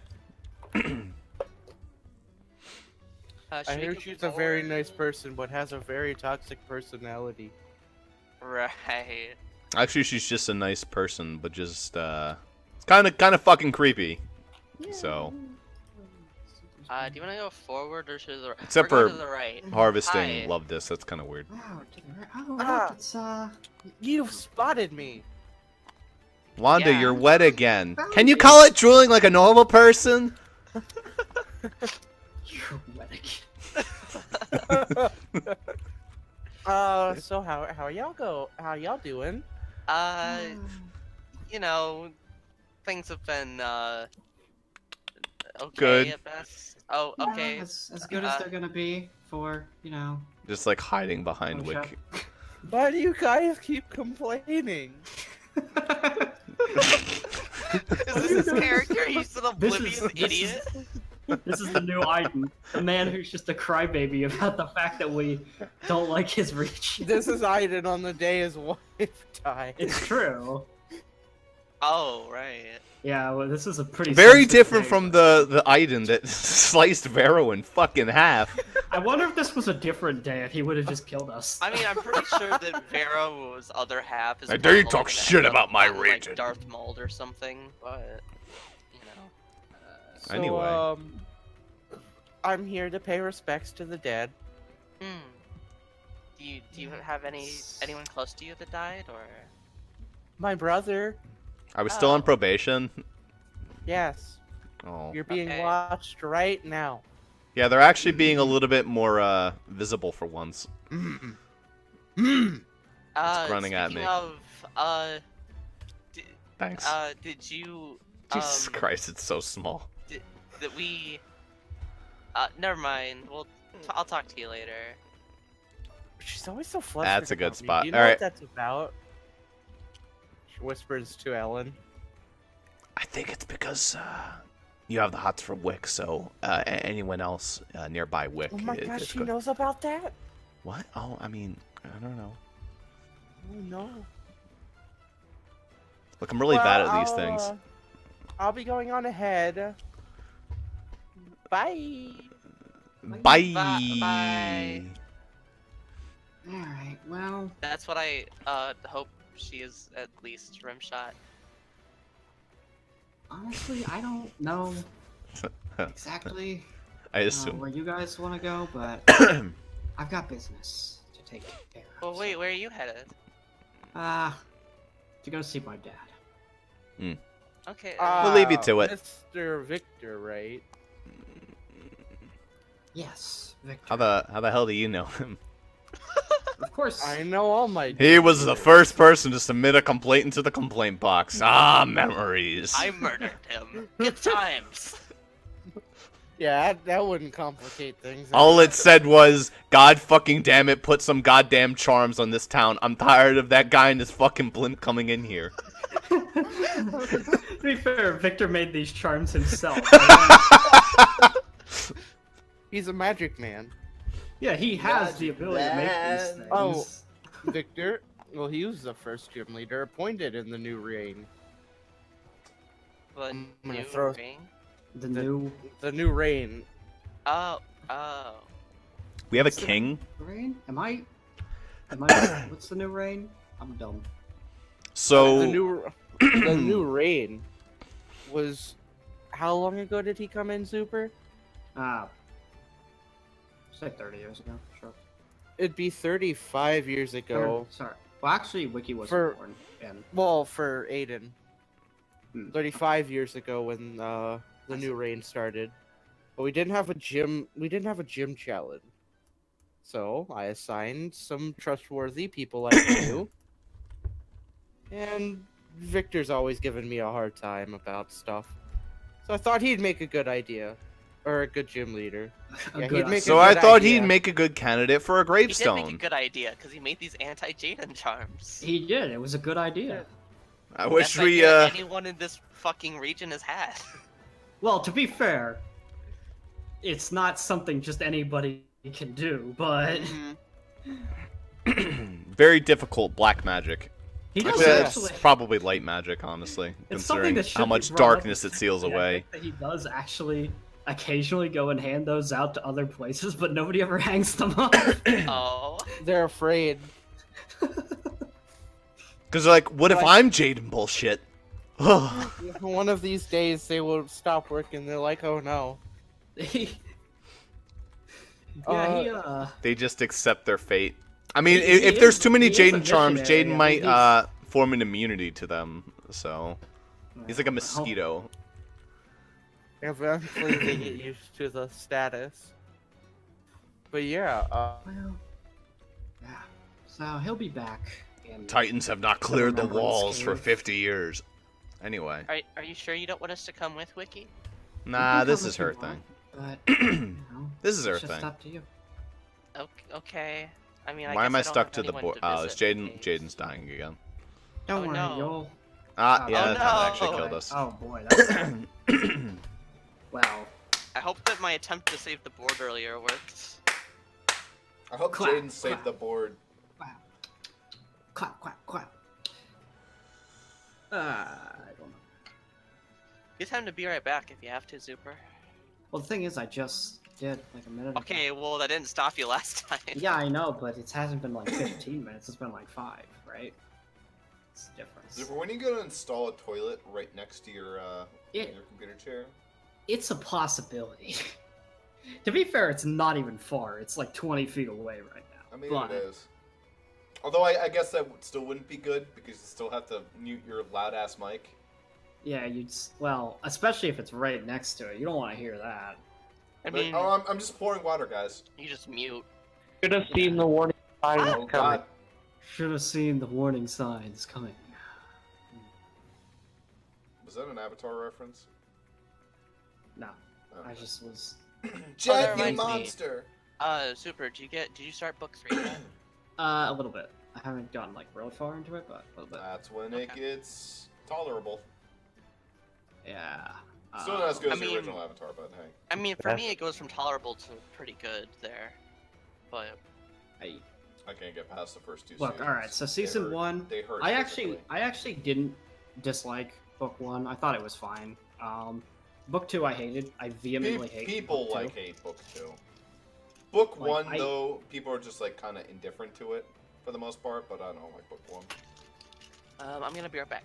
I Should we hear go she's a very forward? nice person, but has a very toxic personality. Right. Actually, she's just a nice person, but just, it's kind of fucking creepy. So, Do you want to go forward or to the right? Except We're going for to the right. harvesting Hi. love this. That's kind of weird. Wow, to the right. Oh, Ah. look, it's You've spotted me. Wanda, Yeah. you're wet again. Can you call it drooling like a normal person? you're wet again. So how y'all doing? You know, things have been okay Good. at best. Oh, okay. As good as they're gonna be for, you know. Just like hiding behind Oh, Wick. Why do you guys keep complaining? Is this his character? He's an oblivious this is- idiot. This is the new Aiden, a man who's just a crybaby about the fact that we don't like his reach. This is Aiden on the day his wife died. It's true. Oh, right. Yeah, well, this is a pretty Very sensitive different day. from the Aiden that sliced Vero in fucking half. I wonder if this was a different day if he would have just killed us. I mean, I'm pretty sure that Vero's other half is. I dare you probably talk gonna shit end up about my on, region. Like Darth Maul or something, but you know. So, Anyway. I'm here to pay respects to the dead. Hmm. Do you have anyone close to you that died or? My brother. Are we still on Oh. probation? Yes. Oh. You're being Okay. watched right now. Yeah, they're actually being a little bit more visible for once. running at speaking me. of, Thanks. did you? Jesus Christ, it's so small. That we. Never mind. I'll talk to you later. She's always so flustered. That's a good about me. spot. Do you know Alright. what that's about? She whispers to Ellen. I think it's because you have the hots for Wick, so anyone else nearby Wick. Oh my gosh, she knows about that? What? Oh, I mean, I don't know. Oh no. Look, I'm really bad at these I'll, things. I'll be going on ahead. Bye. Bye. Bye. Alright, well, That's what I hope she is at least rimshot. honestly, I don't know exactly I assume. where you guys want to go, but I've got business to take care of. Well, wait, where are you headed? To go see my dad. Okay. We'll leave you to it. Mr. Victor, right? Yes, Victor. How the hell do you know him? Of course. I know all my. He was the first person to submit a complaint into the complaint box. Ah, memories. I murdered him. Good times. Yeah, that wouldn't complicate things. All it said was, God fucking damn it, put some goddamn charms on this town. I'm tired of that guy and his fucking blimp coming in here. To be fair, Victor made these charms himself. He's a magic man. Yeah, he has the ability to make these things. Oh. Victor, well, he was the first gym leader appointed in the new reign. The I'm gonna new throw- ring? The new The new reign. Oh. We have a What's the- king. rain? Am I? What's the new rain? I'm dumb. So The new reign was. How long ago did he come in, Super? It's like 30 years ago. Sure. It'd be 35 years ago. Sorry. Well, actually, Wiki was For- born. And Well, for Aiden. Hmm. 35 years ago when the new reign started. But we didn't have a gym. We didn't have a gym challenge. So I assigned some trustworthy people like you. And Victor's always given me a hard time about stuff. So I thought he'd make a good idea. or a good gym leader. A Yeah, good he'd make a So I good thought idea. he'd make a good candidate for a He did make a gravestone. good idea because he made these anti-Jaden charms. He did. It was a good idea. I wish Best we idea anyone in this fucking region has had. Well, to be fair, it's not something just anybody can do, but very difficult black magic. he does Actually, actually. it's probably light magic, honestly, It's something considering that should how be much brought up darkness in it seals Symphony. I away. think that he does actually occasionally go and hand those out to other places, but nobody ever hangs them up. Oh. They're afraid. Because they're like, what if Like- I'm Jaden bullshit? One of these days they will stop working. They're like, oh no. They just accept their fate. I mean, He if there's is- too many he is a Jaden charms, missionary. Jaden I mean, might he's- form an immunity to them. So he's like a mosquito. Eventually they get used to the status. But yeah, Well, yeah. So he'll be back. In... Titans have not cleared the Remembrance walls for Cave. 50 years. Anyway, Are you sure you don't want us to come with Wiki? nah, can this come is if you her want, thing. But you know, This is her it's just thing. up to you. Okay. I mean, Why am I guess don't stuck have to the anyone board? to Oh, it's visit Jaden. caves. Jaden's dying again. Don't Oh, worry, no. you'll. Ah, Oh, yeah, oh, that no. actually killed us. Oh boy, that's well. I hope that my attempt to save the board earlier worked. I hope Clap, Jaden saved clap. the board. Clap, clap, clap. I don't know. You have time to be right back if you have to, Super. Well, the thing is, I just did like a minute ago. Okay, well that didn't stop you last time. Yeah, I know, but it hasn't been like 15 minutes. It's been like 5, right? It's a difference. Zipper, when are you gonna install a toilet right next to your It- your computer chair? It's a possibility. To be fair, it's not even far. It's like 20 feet away right now. I mean, But- it is. Although I guess that still wouldn't be good because you still have to mute your loud ass mic. Yeah, well, especially if it's right next to it. You don't want to hear that. I But- mean, oh, I'm just pouring water, guys. you just mute. should have seen the warning signs Oh coming. God. Should have seen the warning signs coming. Was that an Avatar reference? No, Oh. I just was. Jack, you reminds me. monster! Super, did you start book 3 yet? A little bit. I haven't gotten like really far into it, but a little bit. That's when it Okay. gets tolerable. Yeah. Still not as good I as the mean- original Avatar, but hey. I mean, for Yeah. me it goes from tolerable to pretty good there. But I, I can't get past the first 2 look, seasons. all right. So They season hurt- 1, They hurt. I physically. actually didn't dislike book 1. I thought it was fine. Book 2 I hated. I vehemently hated. People book 2. like hate book 2. Book Like, 1 I- though, people are just like kind of indifferent to it for the most part, but I don't like book 1. I'm gonna be right back.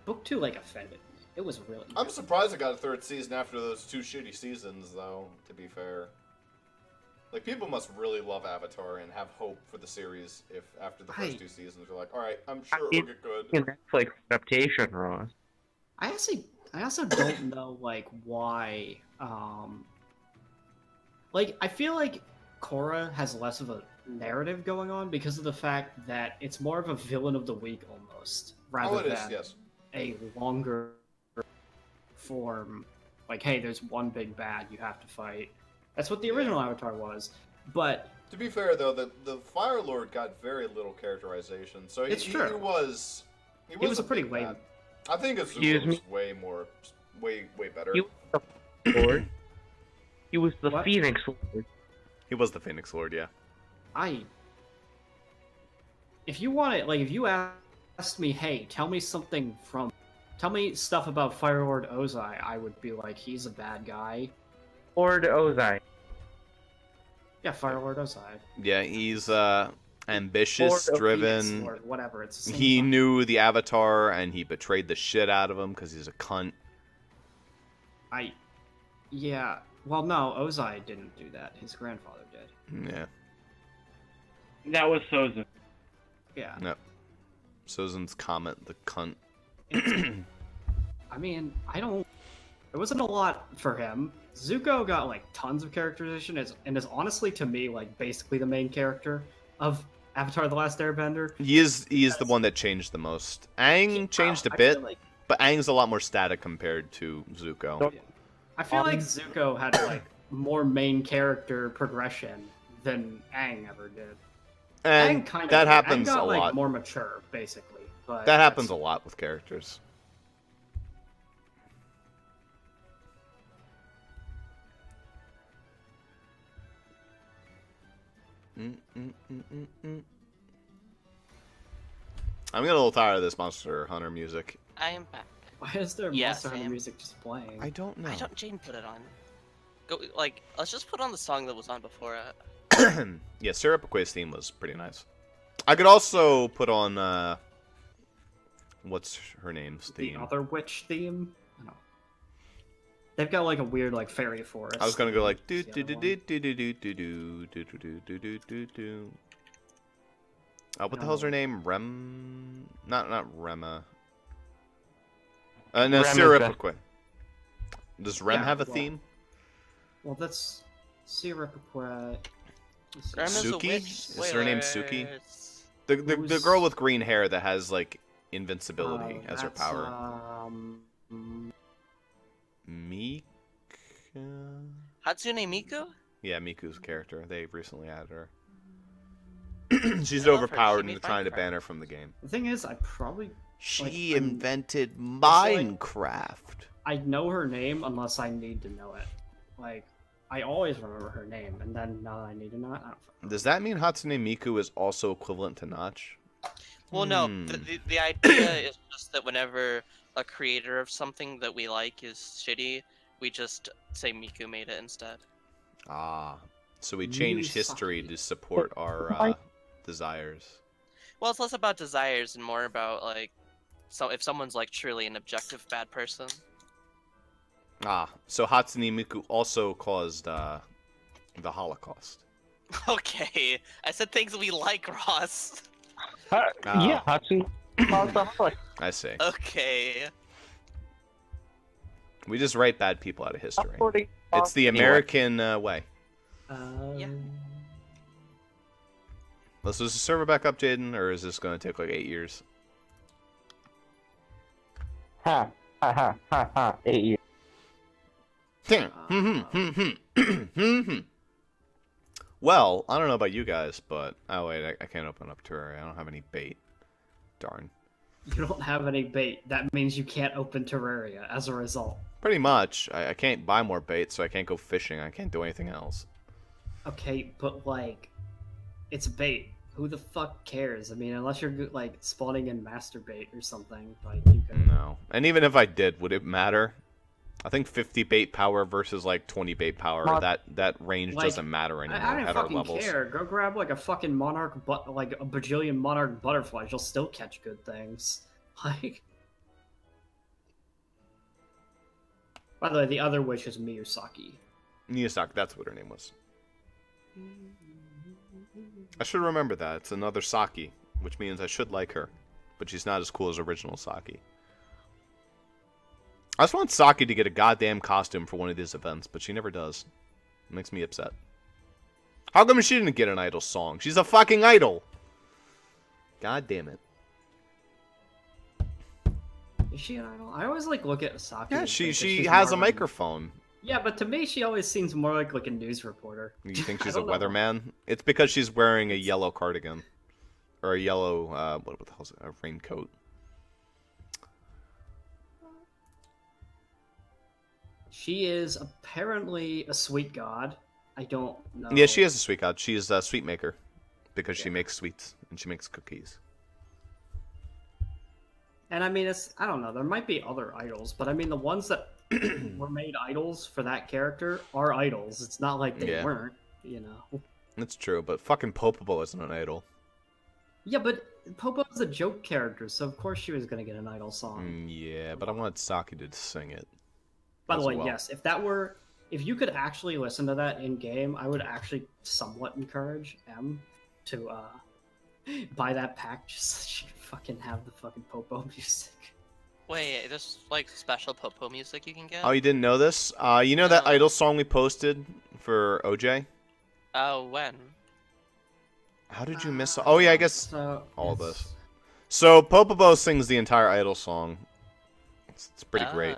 Book 2 like offended me. It was really. I'm surprised it got a 3rd season after those 2 shitty seasons, though. To be fair, like people must really love Avatar and have hope for the series. If after the first I- 2 seasons, they're like, all right, I'm sure I- it'll get good. Netflix adaptation, Ross. I also don't know like why. Like I feel like Korra has less of a narrative going on because of the fact that it's more of a villain of the week almost, rather Oh, it than is, yes. a longer form. Like, hey, there's one big bad you have to fight. That's what the Yeah. original Avatar was. But To be fair, though, the Fire Lord got very little characterization, so It's he true. was He was a pretty big lame- bad. I think Excuse Azula was way better. You- Lord. He was the What? Phoenix Lord. He was the Phoenix Lord, yeah. if you want it, like, if you asked me, hey, tell me stuff about Fire Lord Ozai, I would be like, he's a bad guy. Lord Ozai. Yeah, Fire Lord Ozai. Yeah, he's ambitious, Lord of Phoenix driven. Lord, whatever. It's the same He fucking- knew the Avatar, and he betrayed the shit out of him because he's a cunt. Yeah. Well, no, Ozai didn't do that. His grandfather did. Yeah. That was Soza. Yeah. Yep. Sozan's comment, the cunt. I mean, there wasn't a lot for him. Zuko got like tons of characterization and is honestly to me like basically the main character of Avatar: The Last Airbender. He is the one that changed the most. Aang changed a I bit, feel like- but Aang's a lot more static compared to Zuko. Nope. I feel like Zuko had like more main character progression than Aang ever did. And Aang kind of that did. happens Aang got, a like, lot. more mature, basically. But That happens a that's- lot with characters. I'm getting a little tired of this Monster Hunter music. I am back. Why is there Yeah, Monster Hunter same. music just playing? I don't know. I don't. Jaden put it on. Go like. Let's just put on the song that was on before. Yeah, Sarah Paquet's theme was pretty nice. I could also put on what's her name's The theme? other witch theme? I don't know. They've got like a weird like fairy forest. I was gonna go like do That's do the do other do one. do do do do do do do do do do. What the don't hell's her know. name? Not Rema. No, Rem is Sarah the- Paquet. Does Rem Yeah, have a well- theme? Well, that's Sierra Paquet. Let's see. Grandma's a Suki? witch. Is her name Suki? Spoilers. The Who's- girl with green hair that has like invincibility as her That's, power. Mika. Hatsune Miku? Yeah, Miku's character. They recently added her. She's I love her. overpowered She and they're made trying to Minecraft. ban her from the game. The thing is, I probably She I'm- invented like- Minecraft. I know her name unless I need to know it. Like I always remember her name, and then now that I need to know it, I don't fucking Does that mean Hatsune Miku is also equivalent to Notch? Well, no. Hmm. The idea is just that whenever a creator of something that we like is shitty, we just say Miku made it instead. Ah, so we change history Misaki. to support our desires. Well, it's less about desires and more about like, so if someone's like truly an objective bad person. Ah, so Hatsune Miku also caused the Holocaust. Okay, I said things we like, Ross. Yeah, Hatsune. I see. Okay. We just write bad people out of history. According- It's the Anyway. American way. Yeah. Is the server back up, Jaden, or is this going to take like 8 years? Ha ha ha ha ha. 8 years. Well, I don't know about you guys, but oh wait, I can't open up Terraria. I don't have any bait. Darn. You don't have any bait. That means you can't open Terraria as a result. Pretty much. I can't buy more bait, so I can't go fishing. I can't do anything else. Okay, but like, it's bait. Who the fuck cares? I mean, unless you're like spawning in master bait or something, like you can. No. And even if I did, would it matter? I think 50 bait power versus like 20 bait power, Not- that range Like, doesn't matter anymore I don't at our fucking levels. care. Go grab like a fucking monarch, like a bajillion monarch butterflies. You'll still catch good things. Like. By the way, the other witch is Miyazaki. Miyazaki, that's what her name was. I should remember that. It's another Saki, which means I should like her. But she's not as cool as original Saki. I just want Saki to get a goddamn costume for one of these events, but she never does. It makes me upset. How come she didn't get an idol song? She's a fucking idol! God damn it. Is she an idol? I always like look at Saki. Yeah, and she think that she she's has a more of microphone. Yeah, but to me, she always seems more like a news reporter. You think I she's a don't know. weatherman? It's because she's wearing a yellow cardigan. Or a yellow, what the hell's it? A raincoat. She is apparently a sweet god. I don't know. Yeah, she is a sweet god. She is a sweet maker. Because she Yeah. makes sweets. And she makes cookies. And I mean, I don't know. There might be other idols, but I mean, the ones that were made idols for that character are idols. It's not like they Yeah. weren't, you know. That's true, but fucking Popobo isn't an idol. Yeah, but Popo's a joke character, so of course she was gonna get an idol song. Yeah, but I wanted Saki to sing it. By the as way, well. yes, if you could actually listen to that in game, I would actually somewhat encourage M to buy that pack just so she can fucking have the fucking Popo music. Wait, there's like special Popo music you can get? Oh, you didn't know this? You know that No. idol song we posted for OJ? Oh, when? How did you miss? Oh yeah, I guess So, all it's- this. So Popobo sings the entire idol song. It's pretty great.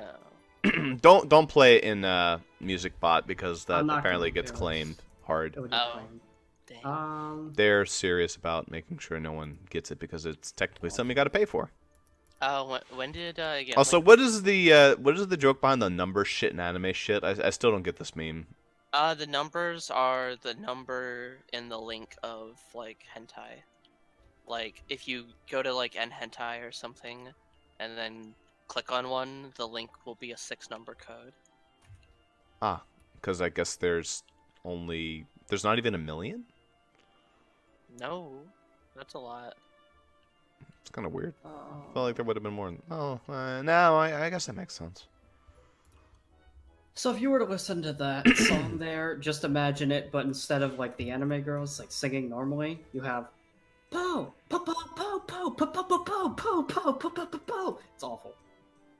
Oh. don't play it in Music Bot because that I'm not apparently gonna gets do it. claimed hard. It would get Oh. claimed. Dang. They're serious about making sure no one gets it because it's technically something you got to pay for. When did again? Also, like, what is the joke behind the number shit and anime shit? I still don't get this meme. the numbers are the number in the link of like hentai. Like if you go to like hentai or something, and then click on one, the link will be a 6-number code. Because I guess there's not even 1 million. No, that's a lot. It's kind of weird. Oh. Felt like there would have been more. No, I guess that makes sense. So if you were to listen to that song there, just imagine it, but instead of like the anime girls like singing normally, you have po po po po po po po po po po po po po po. It's awful.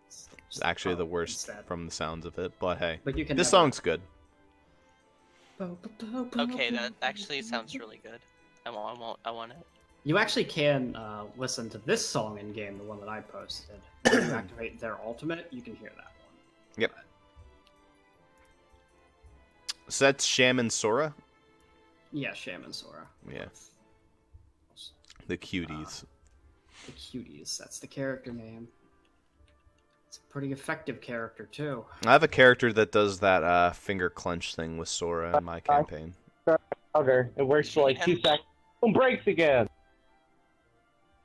It's actually the po worst instead. from the sounds of it, but hey, But you can. this never- song's good. Po, po, po, po, Okay, po, that po, actually po, sounds po. really good. I want it. You actually can listen to this song in game, the one that I posted. When you activate their ultimate, you can hear that one. Yep. So that's Shaman Sora. Yeah, Shaman Sora. Yeah. The cuties. The cuties. That's the character name. It's a pretty effective character too. I have a character that does that finger clench thing with Sora in my campaign. Okay, it works for like 2 seconds. Boom, breaks again.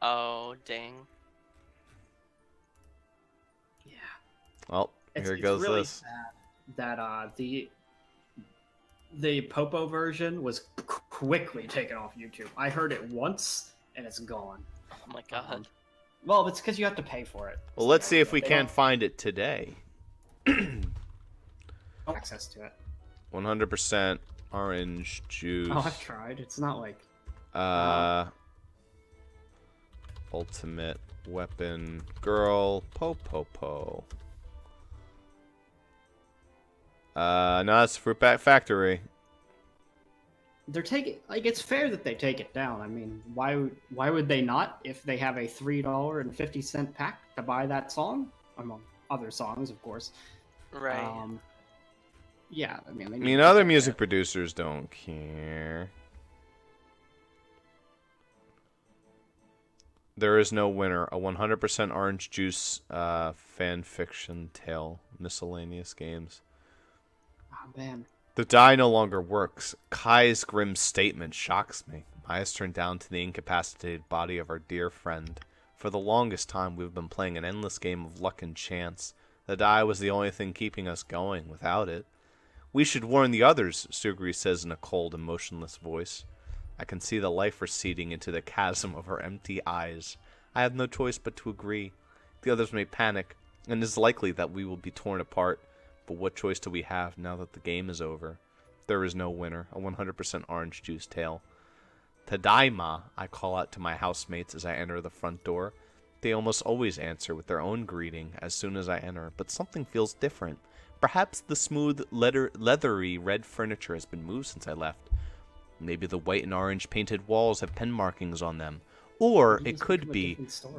Oh dang. Yeah. Well, here goes really this. sad that the Popo version was quickly taken off YouTube. I heard it once and it's gone. Oh my god. Well, it's because you have to pay for it. Well, let's see if we They can't don't find it today. have access to it. 100% orange juice. Oh, I've tried. It's not like Ultimate weapon girl po. No, that's Fruit Bat Factory. they're taking. Like, it's fair that they take it down. I mean, why would they not? If they have a $3.50 pack to buy that song, among other songs, of course. Right. Yeah, I mean, I mean, other music producers don't care. There is no winner. A 100% orange juice fan fiction tale. Miscellaneous games. Oh man. The die no longer works. Kai's grim statement shocks me. My eyes turn down to the incapacitated body of our dear friend. For the longest time, we've been playing an endless game of luck and chance. The die was the only thing keeping us going. Without it, we should warn the others, Sugri says in a cold and motionless voice. I can see the life receding into the chasm of her empty eyes. I have no choice but to agree. The others may panic, and it is likely that we will be torn apart. But what choice do we have now that the game is over? There is no winner. A 100% orange juice tale. Tadaima, I call out to my housemates as I enter the front door. They almost always answer with their own greeting as soon as I enter, but something feels different. Perhaps the smooth, leathery red furniture has been moved since I left. Maybe the white and orange painted walls have pen markings on them. Or it could be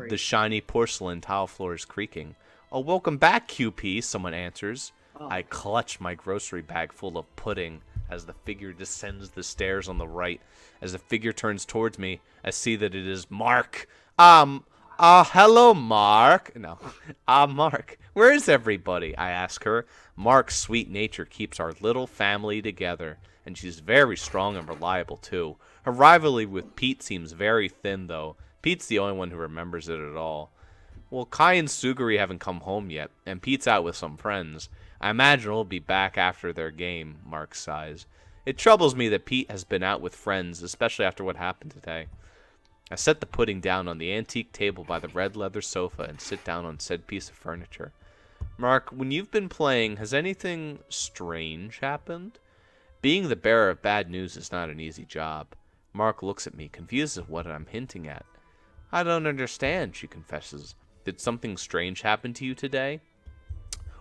the shiny porcelain tile floors creaking. Oh, welcome back, QP, someone answers. Oh. I clutch my grocery bag full of pudding as the figure descends the stairs on the right. As the figure turns towards me, I see that it is Mark. Hello, Mark. No. Mark, where is everybody? I ask her. Mark's sweet nature keeps our little family together, and she's very strong and reliable, too. Her rivalry with Pete seems very thin, though. Pete's the only one who remembers it at all. Well, Kai and Suguri haven't come home yet, and Pete's out with some friends. I imagine he'll be back after their game, Mark sighs. It troubles me that Pete has been out with friends, especially after what happened today. I set the pudding down on the antique table by the red leather sofa and sit down on said piece of furniture. Mark, when you've been playing, has anything strange happened? Being the bearer of bad news is not an easy job. Mark looks at me, confused at what I'm hinting at. I don't understand, she confesses. Did something strange happen to you today?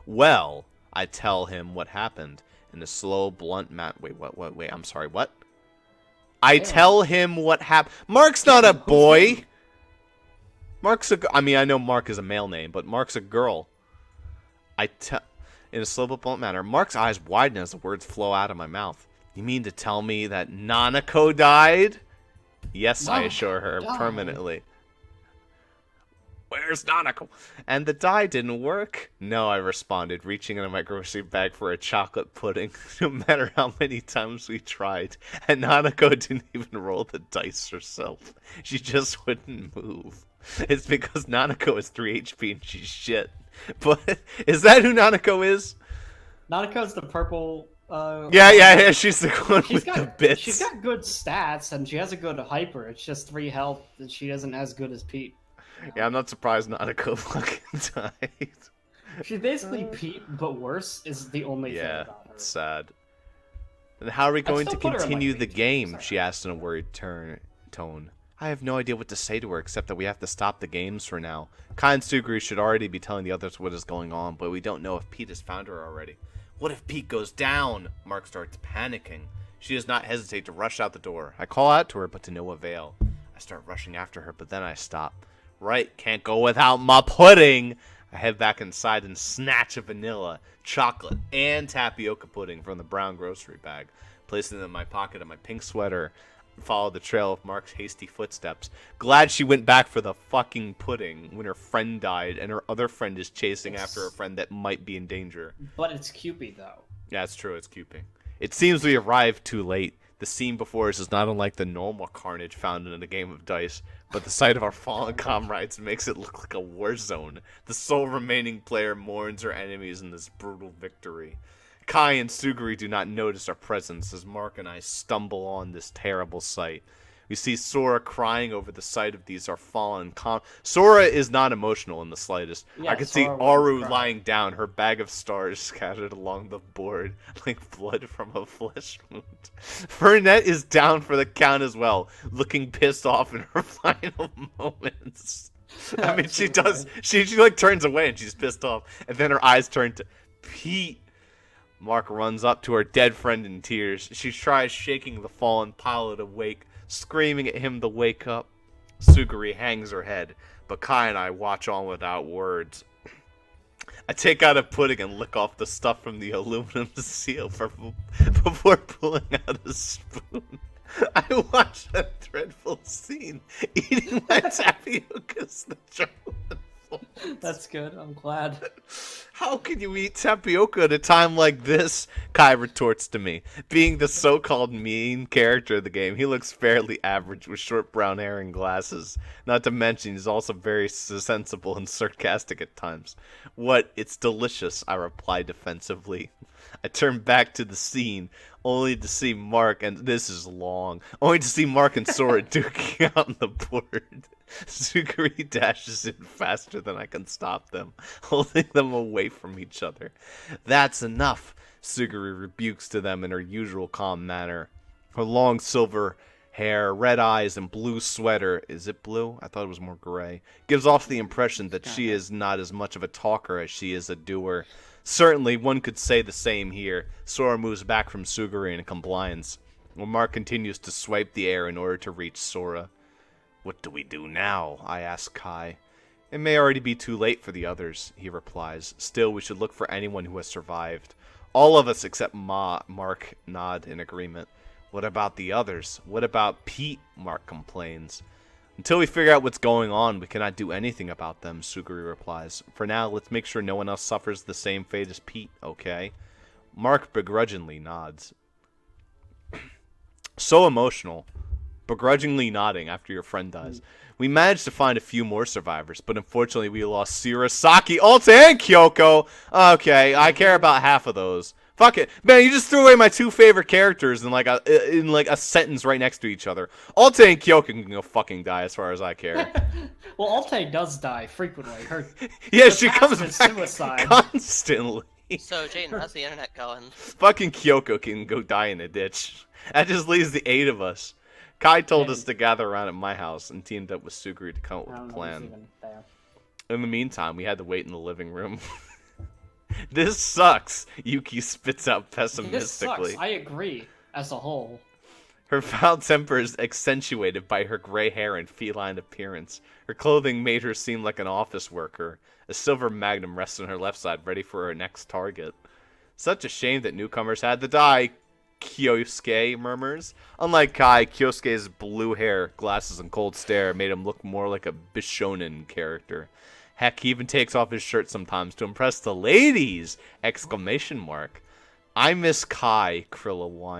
Well, I tell him what happened in a slow, blunt wait, I'm sorry, what? I tell him what happened. Mark's not a boy! I know Mark is a male name, but Mark's a girl. in a slow but blunt manner. Mark's eyes widen as the words flow out of my mouth. You mean to tell me that Nanako died? Yes, I assure her, permanently. Where's Nanako? And the dye didn't work? No, I responded, reaching into my grocery bag for a chocolate pudding. No matter how many times we tried, and Nanako didn't even roll the dice herself. She just wouldn't move. It's because Nanako is 3 HP and she's shit. But is that who Nanako is? Nanako's the purple. Yeah. She's the one with the bits. She's got good stats and she has a good hyper. It's just 3 health and she isn't as good as Pete. Yeah, I'm not surprised Nanako fucking died. She's basically Pete, but worse is the only thing about her. It's sad. And how are we going to still put her in, continue like, the B2, game? sorry. She asked in a worried tone. I have no idea what to say to her except that we have to stop the games for now. Kai and Suguri should already be telling the others what is going on, but we don't know if Pete has found her already. What if Pete goes down? Mark starts panicking. She does not hesitate to rush out the door. I call out to her, but to no avail. I start rushing after her, but then I stop. Right, can't go without my pudding. I head back inside and snatch a vanilla, chocolate, and tapioca pudding from the brown grocery bag, placing it in my pocket of my pink sweater, and follow the trail of Mark's hasty footsteps. Glad she went back for the fucking pudding when her friend died and her other friend is chasing after a friend that might be in danger. But it's Cupid, though. Yeah, it's true, it's Cupid. It seems we arrived too late. The scene before us is not unlike the normal carnage found in a game of dice, but the sight of our fallen comrades makes it look like a war zone. The sole remaining player mourns her enemies in this brutal victory. Kai and Suguri do not notice our presence as Mark and I stumble on this terrible sight. We see Sora crying over the sight of these our fallen Sora is not emotional in the slightest. Yeah, I can see Sora Aru wouldn't cry. lying down, her bag of stars scattered along the board like blood from a flesh wound. Fernet is down for the count as well, looking pissed off in her final moments. I mean, she does. She like turns away and she's pissed off, and then her eyes turn to Pete. Mark runs up to her dead friend in tears. She tries shaking the fallen pilot awake, screaming at him to wake up. Suguri hangs her head, but Kai and I watch on without words. I take out a pudding and lick off the stuff from the aluminum seal before pulling out a spoon. I watch that dreadful scene, eating my tapioca as the chocolate unfolds. That's good. I'm glad. How can you eat tapioca at a time like this? Kai retorts to me. Being the so-called mean character of the game, he looks fairly average with short brown hair and glasses. Not to mention, he's also very sensible and sarcastic at times. What? It's delicious, I reply defensively. I turn back to the scene, only to see Mark, and this is long, only to see Mark and Sora duking out on the board. Suguri dashes in faster than I can stop them, holding them away from each other. That's enough, Suguri rebukes to them in her usual calm manner. Her long silver hair, red eyes, and blue sweater, is it blue? I thought it was more gray, gives off the impression that she is not as much of a talker as she is a doer. Certainly, one could say the same here. Sora moves back from Suguri in compliance, while Mark continues to swipe the air in order to reach Sora. What do we do now? I ask Kai. It may already be too late for the others, he replies. Still, we should look for anyone who has survived. All of us except Mark nod in agreement. What about the others? What about Pete? Mark complains. Until we figure out what's going on, we cannot do anything about them, Suguri replies. For now, let's make sure no one else suffers the same fate as Pete, okay? Mark begrudgingly nods. So emotional. Begrudgingly nodding after your friend dies. We managed to find a few more survivors, but unfortunately we lost Shirasaki, Alta, and Kyoko. Okay, I care about half of those. Fuck it. Man, you just threw away my 2 favorite characters in like a sentence right next to each other. Alta and Kyoko can go fucking die as far as I care. Well, Alte does die frequently. Yeah, she comes is back suicide. constantly. So, Jaden, how's the internet going? Fucking Kyoko can go die in a ditch. That just leaves the 8 of us. Kai told us to gather around at my house and teamed up with Suguri to come up with a plan. In the meantime, we had to wait in the living room. This sucks, Yuki spits out This pessimistically. sucks. I agree, as a whole. Her foul temper is accentuated by her gray hair and feline appearance. Her clothing made her seem like an office worker. A silver magnum rests on her left side, ready for her next target. Such a shame that newcomers had to die, Kyosuke murmurs. Unlike Kai, Kyosuke's blue hair, glasses, and cold stare made him look more like a Bishonen character. Heck, he even takes off his shirt sometimes to impress the ladies! ! I miss Kai, Krilla whines.